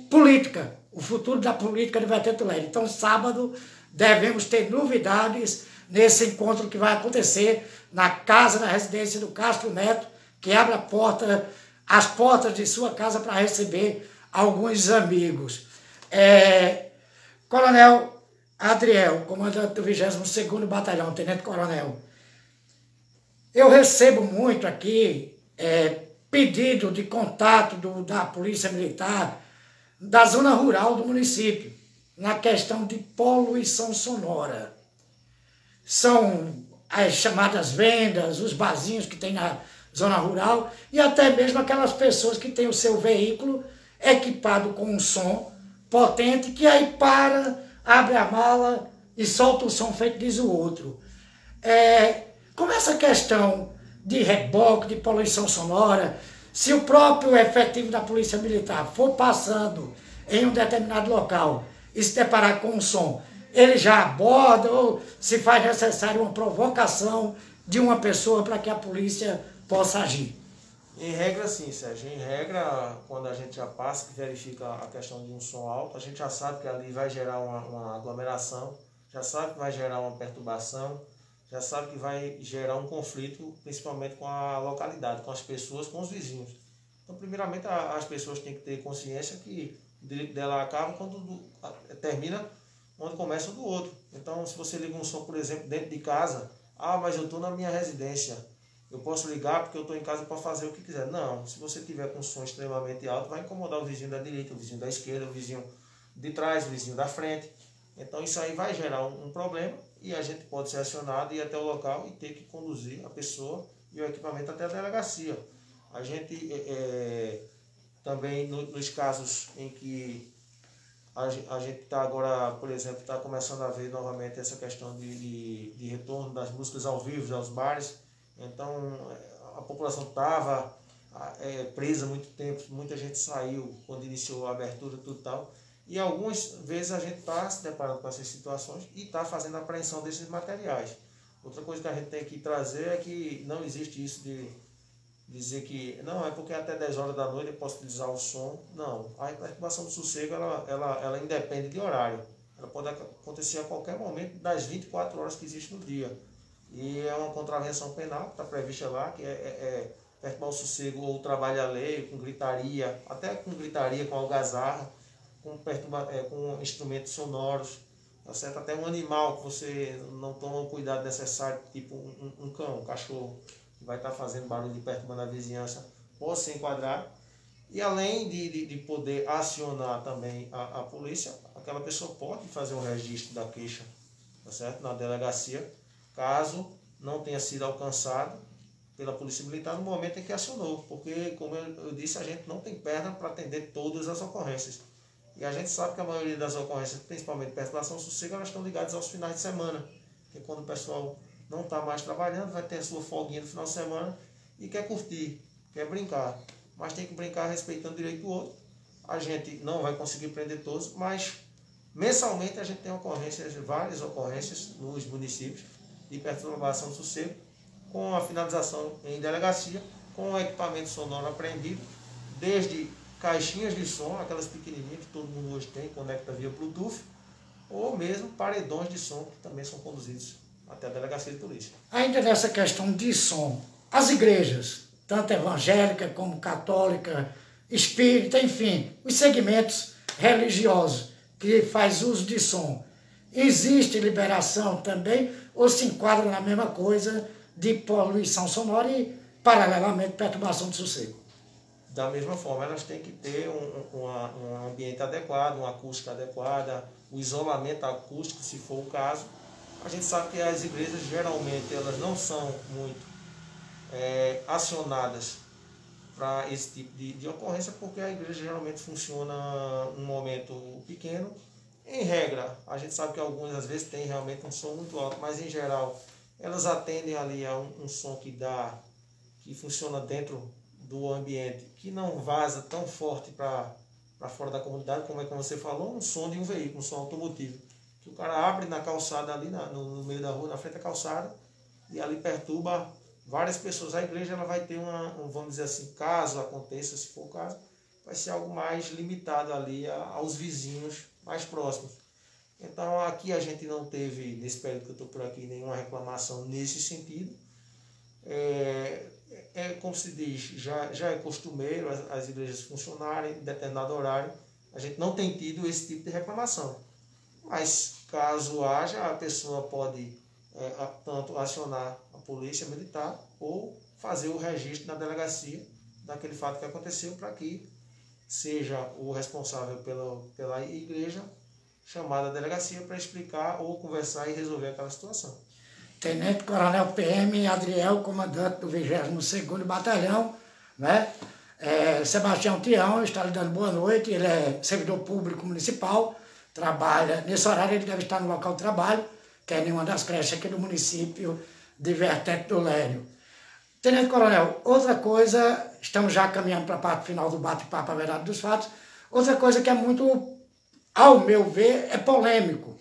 política, o futuro da política de Vertente do Lério. Então, sábado, devemos ter novidades nesse encontro que vai acontecer na casa, na residência do Castro Neto, que abre as portas de sua casa para receber alguns amigos. Coronel Adriel, comandante do 22º Batalhão, tenente-coronel, eu recebo muito aqui pedido de contato da Polícia Militar da zona rural do município, na questão de poluição sonora. São as chamadas vendas, os barzinhos que tem na zona rural e até mesmo aquelas pessoas que têm o seu veículo equipado com um som potente, que aí abre a mala e solta o som feito diz o outro. Como essa questão de reboque, de poluição sonora, se o próprio efetivo da Polícia Militar for passando em um determinado local e se deparar com um som, ele já aborda ou se faz necessário uma provocação de uma pessoa para que a polícia possa agir? Em regra, sim, Sérgio. Em regra, quando a gente já passa, que verifica a questão de um som alto, a gente já sabe que ali vai gerar uma aglomeração, já sabe que vai gerar uma perturbação, já sabe que vai gerar um conflito, principalmente com a localidade, com as pessoas, com os vizinhos. Então, primeiramente, as pessoas têm que ter consciência que o direito dela acaba quando termina onde começa o do outro. Então, se você liga um som, por exemplo, dentro de casa, mas eu estou na minha residência, eu posso ligar porque eu estou em casa para fazer o que quiser. Não, se você tiver com um som extremamente alto, vai incomodar o vizinho da direita, o vizinho da esquerda, o vizinho de trás, o vizinho da frente. Então isso aí vai gerar um problema e a gente pode ser acionado e ir até o local e ter que conduzir a pessoa e o equipamento até a delegacia. A gente também, nos casos em que a gente está agora, por exemplo, está começando a ver novamente essa questão de retorno das músicas ao vivo aos bares. Então, a população estava presa há muito tempo, muita gente saiu quando iniciou a abertura, tudo tal. E algumas vezes a gente está se deparando com essas situações e está fazendo a apreensão desses materiais. Outra coisa que a gente tem que trazer é que não existe isso de dizer que não, é porque até 10 horas da noite eu posso utilizar o som. Não, a perturbação do sossego ela independe de horário. Ela pode acontecer a qualquer momento das 24 horas que existe no dia. E é uma contravenção penal que está prevista lá, que é perturbar o sossego ou trabalho alheio, com gritaria, até com gritaria, com algazarra, com instrumentos sonoros, tá certo? Até um animal que você não toma o cuidado necessário, tipo um cão, um cachorro, que vai estar fazendo barulho e perturbando a vizinhança, pode ser enquadrado. E além de poder acionar também a polícia, aquela pessoa pode fazer um registro da queixa, tá certo? Na delegacia, caso não tenha sido alcançado pela Polícia Militar no momento em que acionou, porque, como eu disse, a gente não tem perna para atender todas as ocorrências. E a gente sabe que a maioria das ocorrências, principalmente perturbação do sossego, elas estão ligadas aos finais de semana, que é quando o pessoal não está mais trabalhando, vai ter a sua folguinha no final de semana e quer curtir, quer brincar. Mas tem que brincar respeitando o direito do outro. A gente não vai conseguir prender todos, mas mensalmente a gente tem várias ocorrências nos municípios de perturbação do sossego, com a finalização em delegacia, com o equipamento sonoro apreendido, desde caixinhas de som, aquelas pequenininhas que todo mundo hoje tem, conecta via Bluetooth, ou mesmo paredões de som que também são conduzidos até a delegacia de polícia. Ainda nessa questão de som, as igrejas, tanto evangélica como católica, espírita, enfim, os segmentos religiosos que faz uso de som, existe liberação também ou se enquadra na mesma coisa de poluição sonora e, paralelamente, perturbação do sossego? da mesma forma, elas têm que ter um ambiente adequado, uma acústica adequada, o isolamento acústico, se for o caso. A gente sabe que as igrejas, geralmente, elas não são muito acionadas para esse tipo de ocorrência, porque a igreja geralmente funciona num momento pequeno. Em regra, a gente sabe que algumas às vezes tem realmente um som muito alto, mas em geral elas atendem ali a um som que funciona dentro do ambiente, que não vaza tão forte para fora da comunidade, como você falou, um som de um veículo, um som automotivo, que o cara abre na calçada ali, no meio da rua, na frente da calçada, e ali perturba várias pessoas. A igreja ela vai ter vamos dizer assim, caso aconteça, se for o caso, vai ser algo mais limitado ali aos vizinhos mais próximos. Então aqui a gente não teve, nesse período que eu estou por aqui, nenhuma reclamação nesse sentido. Como se diz, já é costumeiro as igrejas funcionarem em determinado horário. A gente não tem tido esse tipo de reclamação. Mas caso haja, a pessoa pode tanto acionar a polícia militar ou fazer o registro na delegacia daquele fato que aconteceu, para que seja o responsável pela igreja chamado à delegacia para explicar ou conversar e resolver aquela situação. Tenente Coronel PM Adriel, comandante do 22º Batalhão, né? Sebastião Tião está lhe dando boa noite. Ele é servidor público municipal, trabalha, nesse horário ele deve estar no local de trabalho, que é em uma das creches aqui do município de Vertente do Lério. Tenente Coronel, outra coisa, estamos já caminhando para a parte final do bate-papo, a verdade dos fatos, outra coisa que é muito, ao meu ver, é polêmico.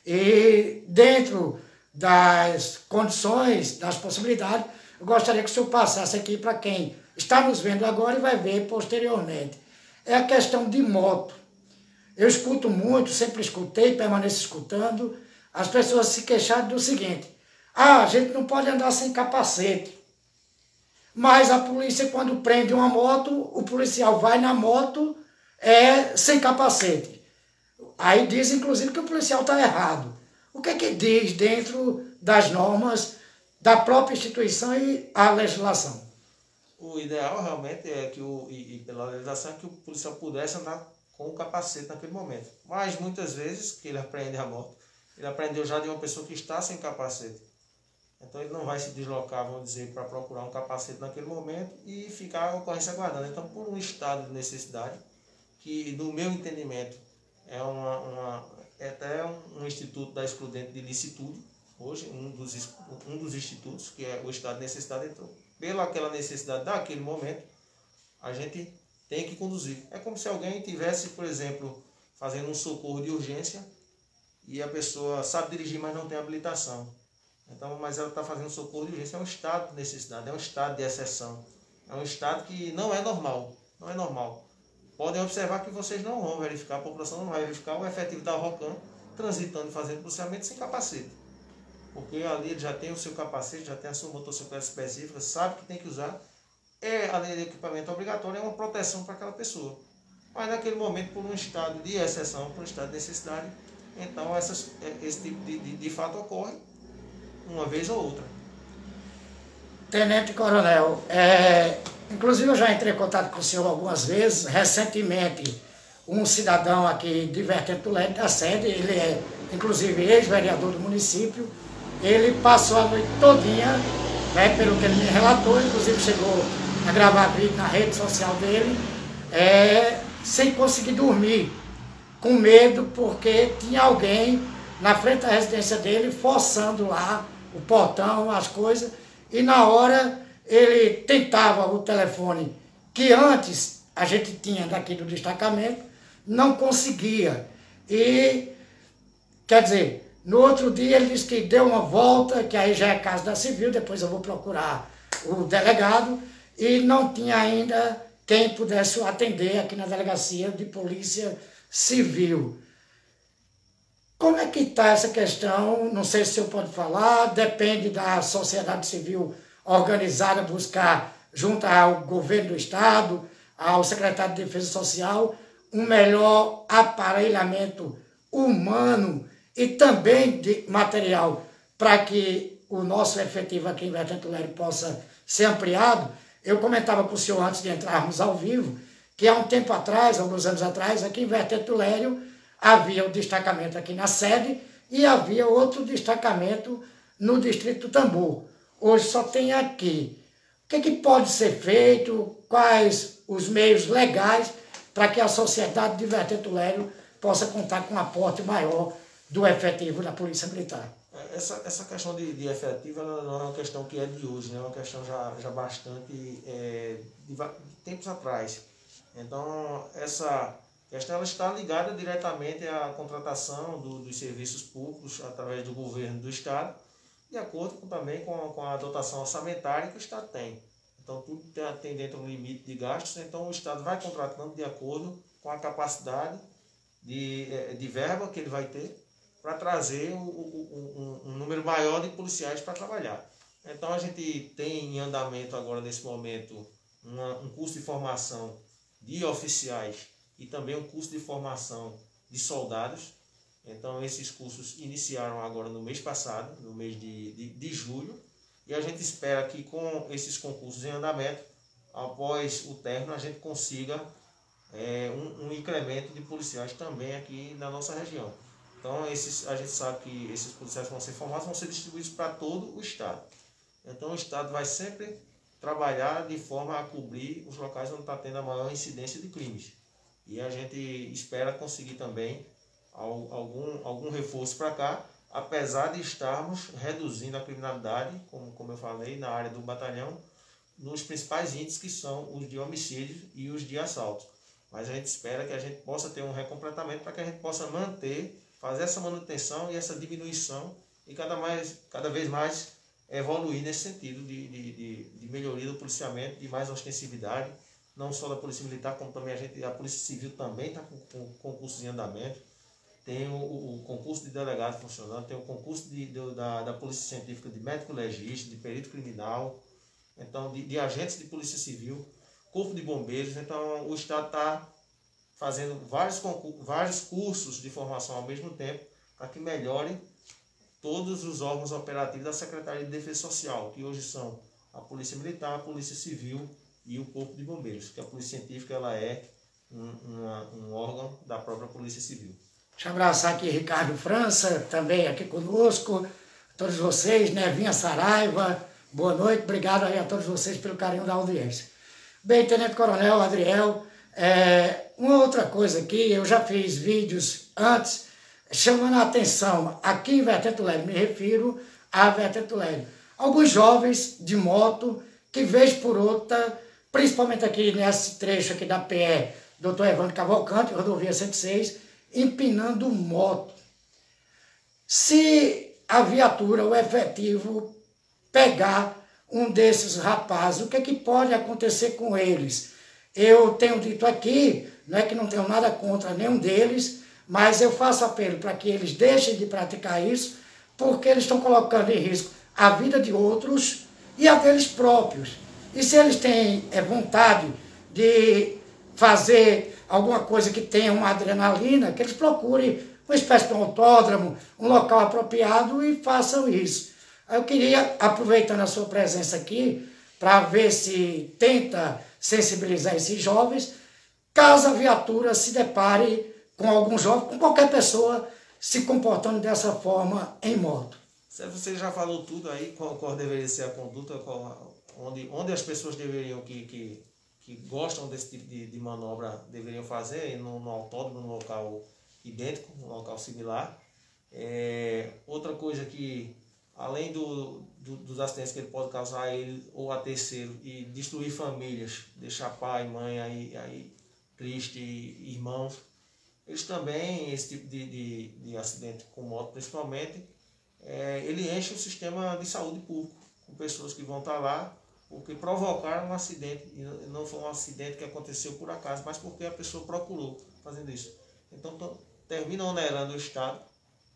E dentro das condições, das possibilidades, eu gostaria que o senhor passasse aqui para quem está nos vendo agora e vai ver posteriormente. É a questão de moto. Eu escuto muito, sempre escutei, permaneço escutando, as pessoas se queixarem do seguinte: a gente não pode andar sem capacete. Mas a polícia, quando prende uma moto, o policial vai na moto sem capacete. Aí diz, inclusive, que o policial está errado. O que é que diz dentro das normas da própria instituição e a legislação? O ideal realmente é que, pela legislação, é que o policial pudesse andar com o capacete naquele momento. Mas muitas vezes que ele apreende a moto, ele aprendeu já de uma pessoa que está sem capacete. Então ele não vai se deslocar, vamos dizer, para procurar um capacete naquele momento e ficar a ocorrência aguardando. Então, por um estado de necessidade, que no meu entendimento é até um instituto da excludente de licitude, hoje, um dos institutos, que é o estado de necessidade, então, pela aquela necessidade daquele momento, a gente tem que conduzir. É como se alguém tivesse, por exemplo, fazendo um socorro de urgência e a pessoa sabe dirigir, mas não tem habilitação. Então, mas ela está fazendo socorro de urgência. É um estado de necessidade, é um estado de exceção. É um estado que não é normal. Não é normal. Podem observar que vocês não vão verificar, a população não vai verificar o efetivo da ROCAM transitando e fazendo policiamento sem capacete. Porque ali ele já tem o seu capacete, já tem a sua motocicleta específica, sabe que tem que usar. Além de equipamento obrigatório, é uma proteção para aquela pessoa. Mas naquele momento, por um estado de exceção, por um estado de necessidade, então esse tipo de fato ocorre uma vez ou outra. Tenente Coronel, inclusive eu já entrei em contato com o senhor algumas vezes. Recentemente, um cidadão aqui de Vertente do Lério, da sede, ele é inclusive ex-vereador do município, ele passou a noite todinha, né, pelo que ele me relatou, inclusive chegou a gravar vídeo na rede social dele, sem conseguir dormir, com medo, porque tinha alguém na frente da residência dele forçando lá o portão, as coisas, e na hora ele tentava o telefone que antes a gente tinha daqui do destacamento, não conseguia. E, quer dizer, no outro dia ele disse que deu uma volta, que aí já é casa da Civil, depois eu vou procurar o delegado, e não tinha ainda quem pudesse o atender aqui na Delegacia de Polícia Civil. Como é que está essa questão? Não sei se o senhor pode falar, depende da sociedade civil organizada buscar, junto ao governo do Estado, ao secretário de Defesa Social, um melhor aparelhamento humano e também de material para que o nosso efetivo aqui em Vertente do Lério possa ser ampliado. Eu comentava com o senhor antes de entrarmos ao vivo, que há um tempo atrás, alguns anos atrás, aqui em Vertente do Lério, havia o destacamento aqui na sede e havia outro destacamento no Distrito do Tambor. Hoje só tem aqui. O que pode ser feito? Quais os meios legais para que a sociedade de Vertente do Lério possa contar com um aporte maior do efetivo da Polícia Militar? Essa questão de efetivo ela não é uma questão que é de hoje, né? É uma questão já bastante de tempos atrás. Então, essa questão ela está ligada diretamente à contratação dos serviços públicos através do governo do Estado, de acordo também com a dotação orçamentária que o Estado tem. Então, tudo tem dentro do limite de gastos, então o Estado vai contratando de acordo com a capacidade de verba que ele vai ter para trazer um número maior de policiais para trabalhar. Então, a gente tem em andamento agora, nesse momento, um curso de formação de oficiais e também um curso de formação de soldados. Então, esses cursos iniciaram agora no mês passado, no mês de julho, e a gente espera que com esses concursos em andamento, após o término, a gente consiga um incremento de policiais também aqui na nossa região. Então, a gente sabe que esses policiais que vão ser formados vão ser distribuídos para todo o Estado. Então, o Estado vai sempre trabalhar de forma a cobrir os locais onde está tendo a maior incidência de crimes. E a gente espera conseguir também algum reforço para cá, apesar de estarmos reduzindo a criminalidade, como eu falei, na área do batalhão, nos principais índices que são os de homicídios e os de assalto. Mas a gente espera que a gente possa ter um recompletamento para que a gente possa fazer essa manutenção e essa diminuição e cada vez mais evoluir nesse sentido de melhoria do policiamento, de mais ostensividade, não só da Polícia Militar, como também a Polícia Civil também está com concursos em andamento. Tem o concurso de delegado funcionando, tem o concurso da Polícia Científica de médico legista, de perito criminal, então de agentes de Polícia Civil, Corpo de Bombeiros. Então o Estado está fazendo vários cursos de formação ao mesmo tempo para que melhore todos os órgãos operativos da Secretaria de Defesa Social, que hoje são a Polícia Militar, a Polícia Civil e o Corpo de Bombeiros, que a Polícia Científica ela é um órgão da própria Polícia Civil. Deixa eu abraçar aqui Ricardo França, também aqui conosco, todos vocês, Nevinha Saraiva, boa noite, obrigado aí a todos vocês pelo carinho da audiência. Bem, Tenente Coronel Adriel, uma outra coisa aqui, eu já fiz vídeos antes, chamando a atenção, aqui em Vertente do Lério, me refiro a Vertente do Lério, alguns jovens de moto, que vez por outra, principalmente aqui nesse trecho aqui da PE, Dr. Evandro Cavalcante, rodovia 106, empinando moto. Se a viatura, o efetivo, pegar um desses rapazes, o que é que pode acontecer com eles? Eu tenho dito aqui, não é que não tenho nada contra nenhum deles, mas eu faço apelo para que eles deixem de praticar isso, porque eles estão colocando em risco a vida de outros e a deles próprios. E se eles têm vontade de fazer alguma coisa que tenha uma adrenalina, que eles procurem uma espécie de um autódromo, um local apropriado e façam isso. Eu queria, aproveitando a sua presença aqui, para ver se tenta sensibilizar esses jovens, caso a viatura se depare com algum jovem, com qualquer pessoa se comportando dessa forma em moto. Você já falou tudo aí, qual deveria ser a conduta, onde as pessoas deveriam que gostam desse tipo de manobra deveriam fazer, no autódromo, no local idêntico, no local similar. Outra coisa que, além dos acidentes que ele pode causar a ele ou a terceiro e destruir famílias, deixar pai, mãe aí triste, irmãos, eles também, esse tipo de acidente com moto principalmente, ele enche o sistema de saúde público, com pessoas que vão estar lá porque provocaram um acidente, e não foi um acidente que aconteceu por acaso, mas porque a pessoa procurou fazendo isso. Então termina onerando o Estado,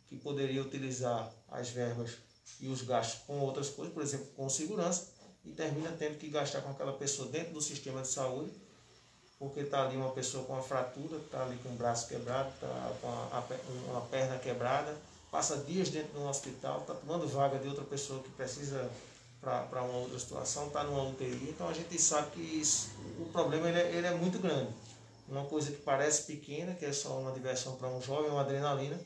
que poderia utilizar as verbas e os gastos com outras coisas, por exemplo, com segurança, e termina tendo que gastar com aquela pessoa dentro do sistema de saúde, porque está ali uma pessoa com uma fratura, está ali com o braço quebrado, está com uma perna quebrada, passa dias dentro de um hospital, está tomando vaga de outra pessoa que precisa para uma outra situação, está numa UTI, então a gente sabe que o problema ele é muito grande. Uma coisa que parece pequena, que é só uma diversão para um jovem, uma adrenalina,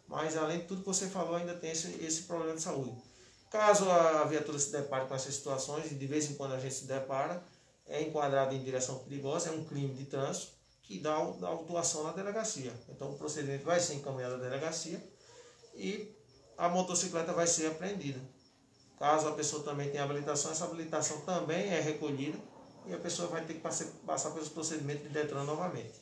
mas além de tudo que você falou, ainda tem esse problema de saúde. Caso a viatura se depare com essas situações, e de vez em quando a gente se depara, é enquadrado em direção perigosa, é um crime de trânsito que dá autuação na delegacia. Então o procedimento vai ser encaminhado à delegacia e a motocicleta vai ser apreendida. Caso a pessoa também tenha habilitação, essa habilitação também é recolhida e a pessoa vai ter que passar pelos procedimentos de DETRAN novamente.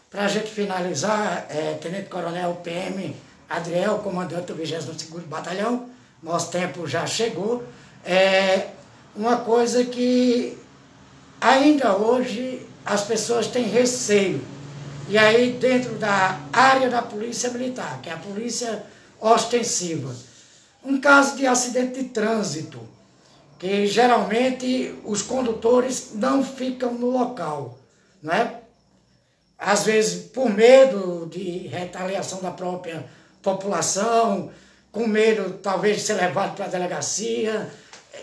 Para a gente finalizar, Tenente Coronel PM Adriel, comandante do 22º Batalhão, nosso tempo já chegou. Uma coisa que ainda hoje as pessoas têm receio. E aí dentro da área da Polícia Militar, que é a polícia ostensiva, um caso de acidente de trânsito, que geralmente os condutores não ficam no local, não é? Às vezes por medo de retaliação da própria população, com medo talvez de ser levado para a delegacia,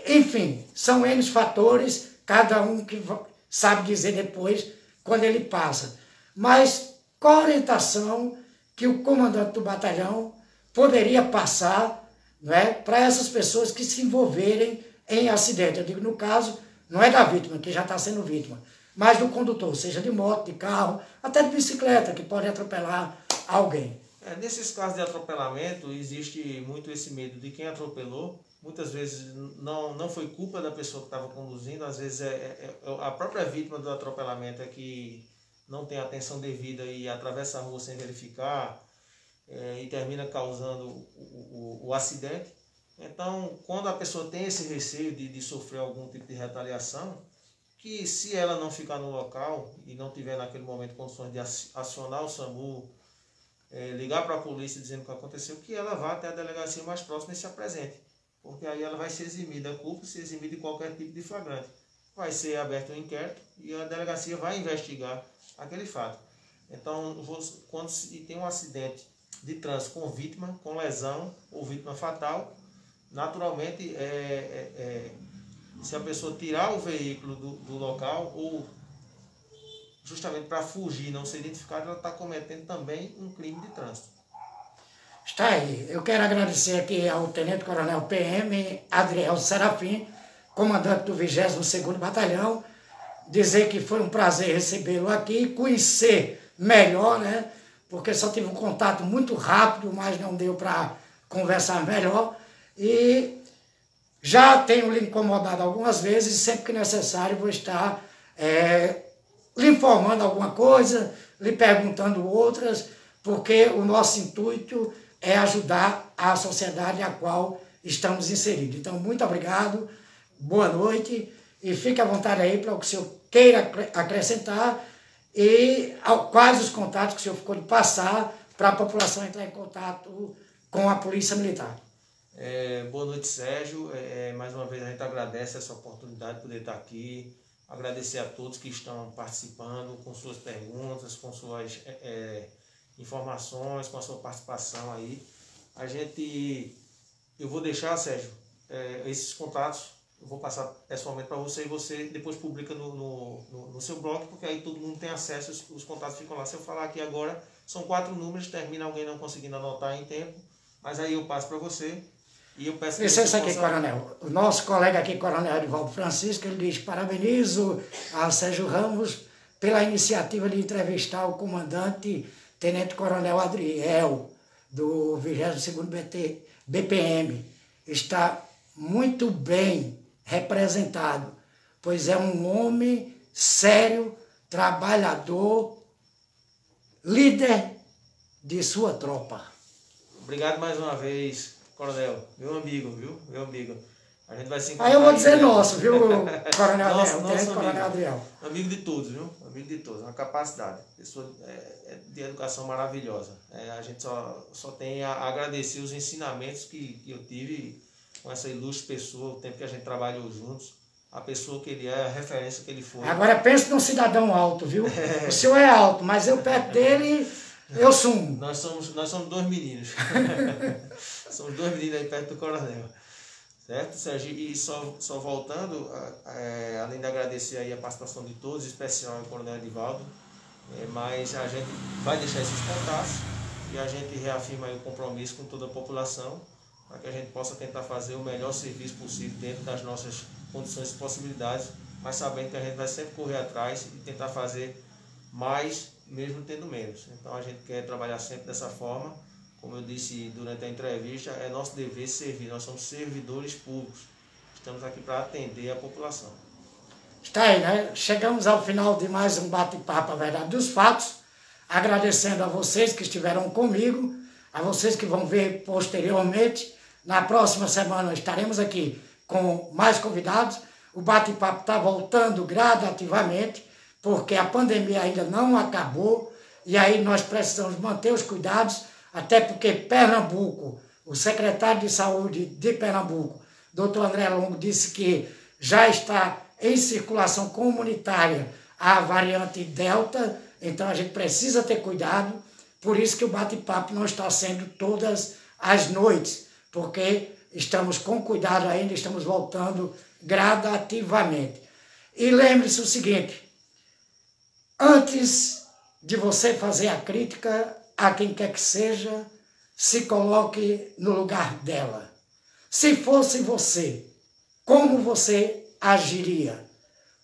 enfim, são N fatores, cada um que sabe dizer depois quando ele passa. Mas qual a orientação que o comandante do batalhão poderia passar, não é, para essas pessoas que se envolverem em acidente? Eu digo, no caso, não é da vítima, que já está sendo vítima, mas do condutor, seja de moto, de carro, até de bicicleta, que pode atropelar alguém. Nesses casos de atropelamento, existe muito esse medo de quem atropelou. Muitas vezes não foi culpa da pessoa que estava conduzindo, às vezes a própria vítima do atropelamento é que não tem atenção devida e atravessa a rua sem verificar e termina causando o acidente. Então, quando a pessoa tem esse receio de sofrer algum tipo de retaliação, que se ela não ficar no local e não tiver naquele momento condições de acionar o SAMU, ligar para a polícia dizendo o que aconteceu, que ela vá até a delegacia mais próxima e se apresente. Porque aí ela vai se eximir da culpa, se eximir de qualquer tipo de flagrante. Vai ser aberto um inquérito e a delegacia vai investigar aquele fato. Então, quando tem um acidente de trânsito com vítima, com lesão ou vítima fatal, naturalmente, se a pessoa tirar o veículo do local ou justamente para fugir, não ser identificada, ela está cometendo também um crime de trânsito. Está aí. Eu quero agradecer aqui ao Tenente Coronel PM Adriel Serafim, comandante do 22º Batalhão, dizer que foi um prazer recebê-lo aqui, conhecer melhor, né? Porque só tive um contato muito rápido, mas não deu para conversar melhor. E já tenho lhe incomodado algumas vezes, sempre que necessário vou estar lhe informando alguma coisa, lhe perguntando outras, porque o nosso intuito é ajudar a sociedade a qual estamos inseridos. Então, muito obrigado, boa noite, e fique à vontade aí para o que o senhor queira acrescentar e quais os contatos que o senhor ficou de passar para a população entrar em contato com a Polícia Militar. Boa noite, Sérgio. Mais uma vez a gente agradece essa oportunidade de poder estar aqui, agradecer a todos que estão participando com suas perguntas, com suas informações, com a sua participação aí. Eu vou deixar, Sérgio, esses contatos, eu vou passar pessoalmente para você e você depois publica no seu blog, porque aí todo mundo tem acesso, os contatos ficam lá. Se eu falar aqui agora, são 4 números, termina alguém não conseguindo anotar em tempo, mas aí eu passo para você. E eu peço que licença aqui, Coronel. O nosso colega aqui, Coronel Edivaldo Francisco, ele diz: parabenizo a Sérgio Ramos pela iniciativa de entrevistar o comandante Tenente Coronel Adriel, do 22º BPM. Está muito bem representado, pois é um homem sério, trabalhador, líder de sua tropa. Obrigado mais uma vez, Coronel, meu amigo, viu? Meu amigo. A gente vai se encontrar. Aí eu vou dizer nosso, viu, Coronel nosso Coronel Adriel. Amigo de todos, viu? Amigo de todos, uma capacidade. Pessoa de educação maravilhosa. A gente só tem a agradecer os ensinamentos que eu tive com essa ilustre pessoa, o tempo que a gente trabalhou juntos, a pessoa que ele é, a referência que ele foi. Agora pense num cidadão alto, viu? O senhor é alto, mas eu perto dele, eu sumo. Nós somos 2 meninos. Somos 2 meninos aí perto do Coronel. Certo, Sérgio? E só voltando, além de agradecer aí a participação de todos, em especial ao Coronel Edivaldo, mas a gente vai deixar esses contatos e a gente reafirma aí o compromisso com toda a população para que a gente possa tentar fazer o melhor serviço possível dentro das nossas condições e possibilidades, mas sabendo que a gente vai sempre correr atrás e tentar fazer mais, mesmo tendo menos. Então a gente quer trabalhar sempre dessa forma. Como eu disse durante a entrevista, é nosso dever servir, nós somos servidores públicos. Estamos aqui para atender a população. Está aí, né? Chegamos ao final de mais um bate-papo, a verdade dos fatos, agradecendo a vocês que estiveram comigo, a vocês que vão ver posteriormente. Na próxima semana estaremos aqui com mais convidados. O bate-papo está voltando gradativamente, porque a pandemia ainda não acabou, e aí nós precisamos manter os cuidados, até porque Pernambuco, o secretário de Saúde de Pernambuco, Dr. André Longo, disse que já está em circulação comunitária a variante Delta, então a gente precisa ter cuidado, por isso que o bate-papo não está sendo todas as noites, porque estamos com cuidado ainda, estamos voltando gradativamente. E lembre-se o seguinte, antes de você fazer a crítica a quem quer que seja, se coloque no lugar dela. Se fosse você, como você agiria?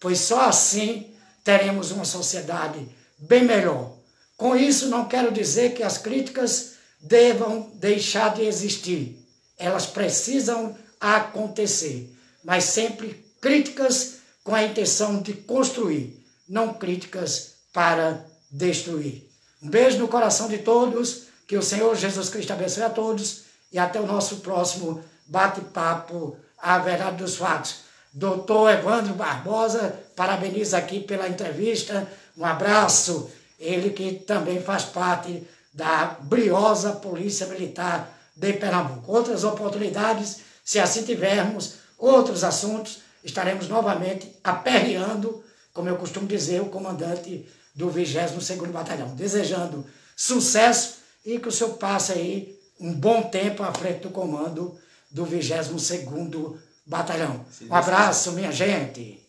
Pois só assim teremos uma sociedade bem melhor. Com isso, não quero dizer que as críticas devam deixar de existir. Elas precisam acontecer, mas sempre críticas com a intenção de construir, não críticas para destruir. Um beijo no coração de todos, que o Senhor Jesus Cristo abençoe a todos e até o nosso próximo bate-papo, a verdade dos fatos. Doutor Evandro Barbosa, parabenizo aqui pela entrevista, um abraço, ele que também faz parte da briosa Polícia Militar de Pernambuco. Outras oportunidades, se assim tivermos, outros assuntos, estaremos novamente aperreando, como eu costumo dizer, o comandante do 22º Batalhão, desejando sucesso e que o senhor passe aí um bom tempo à frente do comando do 22º Batalhão. Um abraço, minha gente!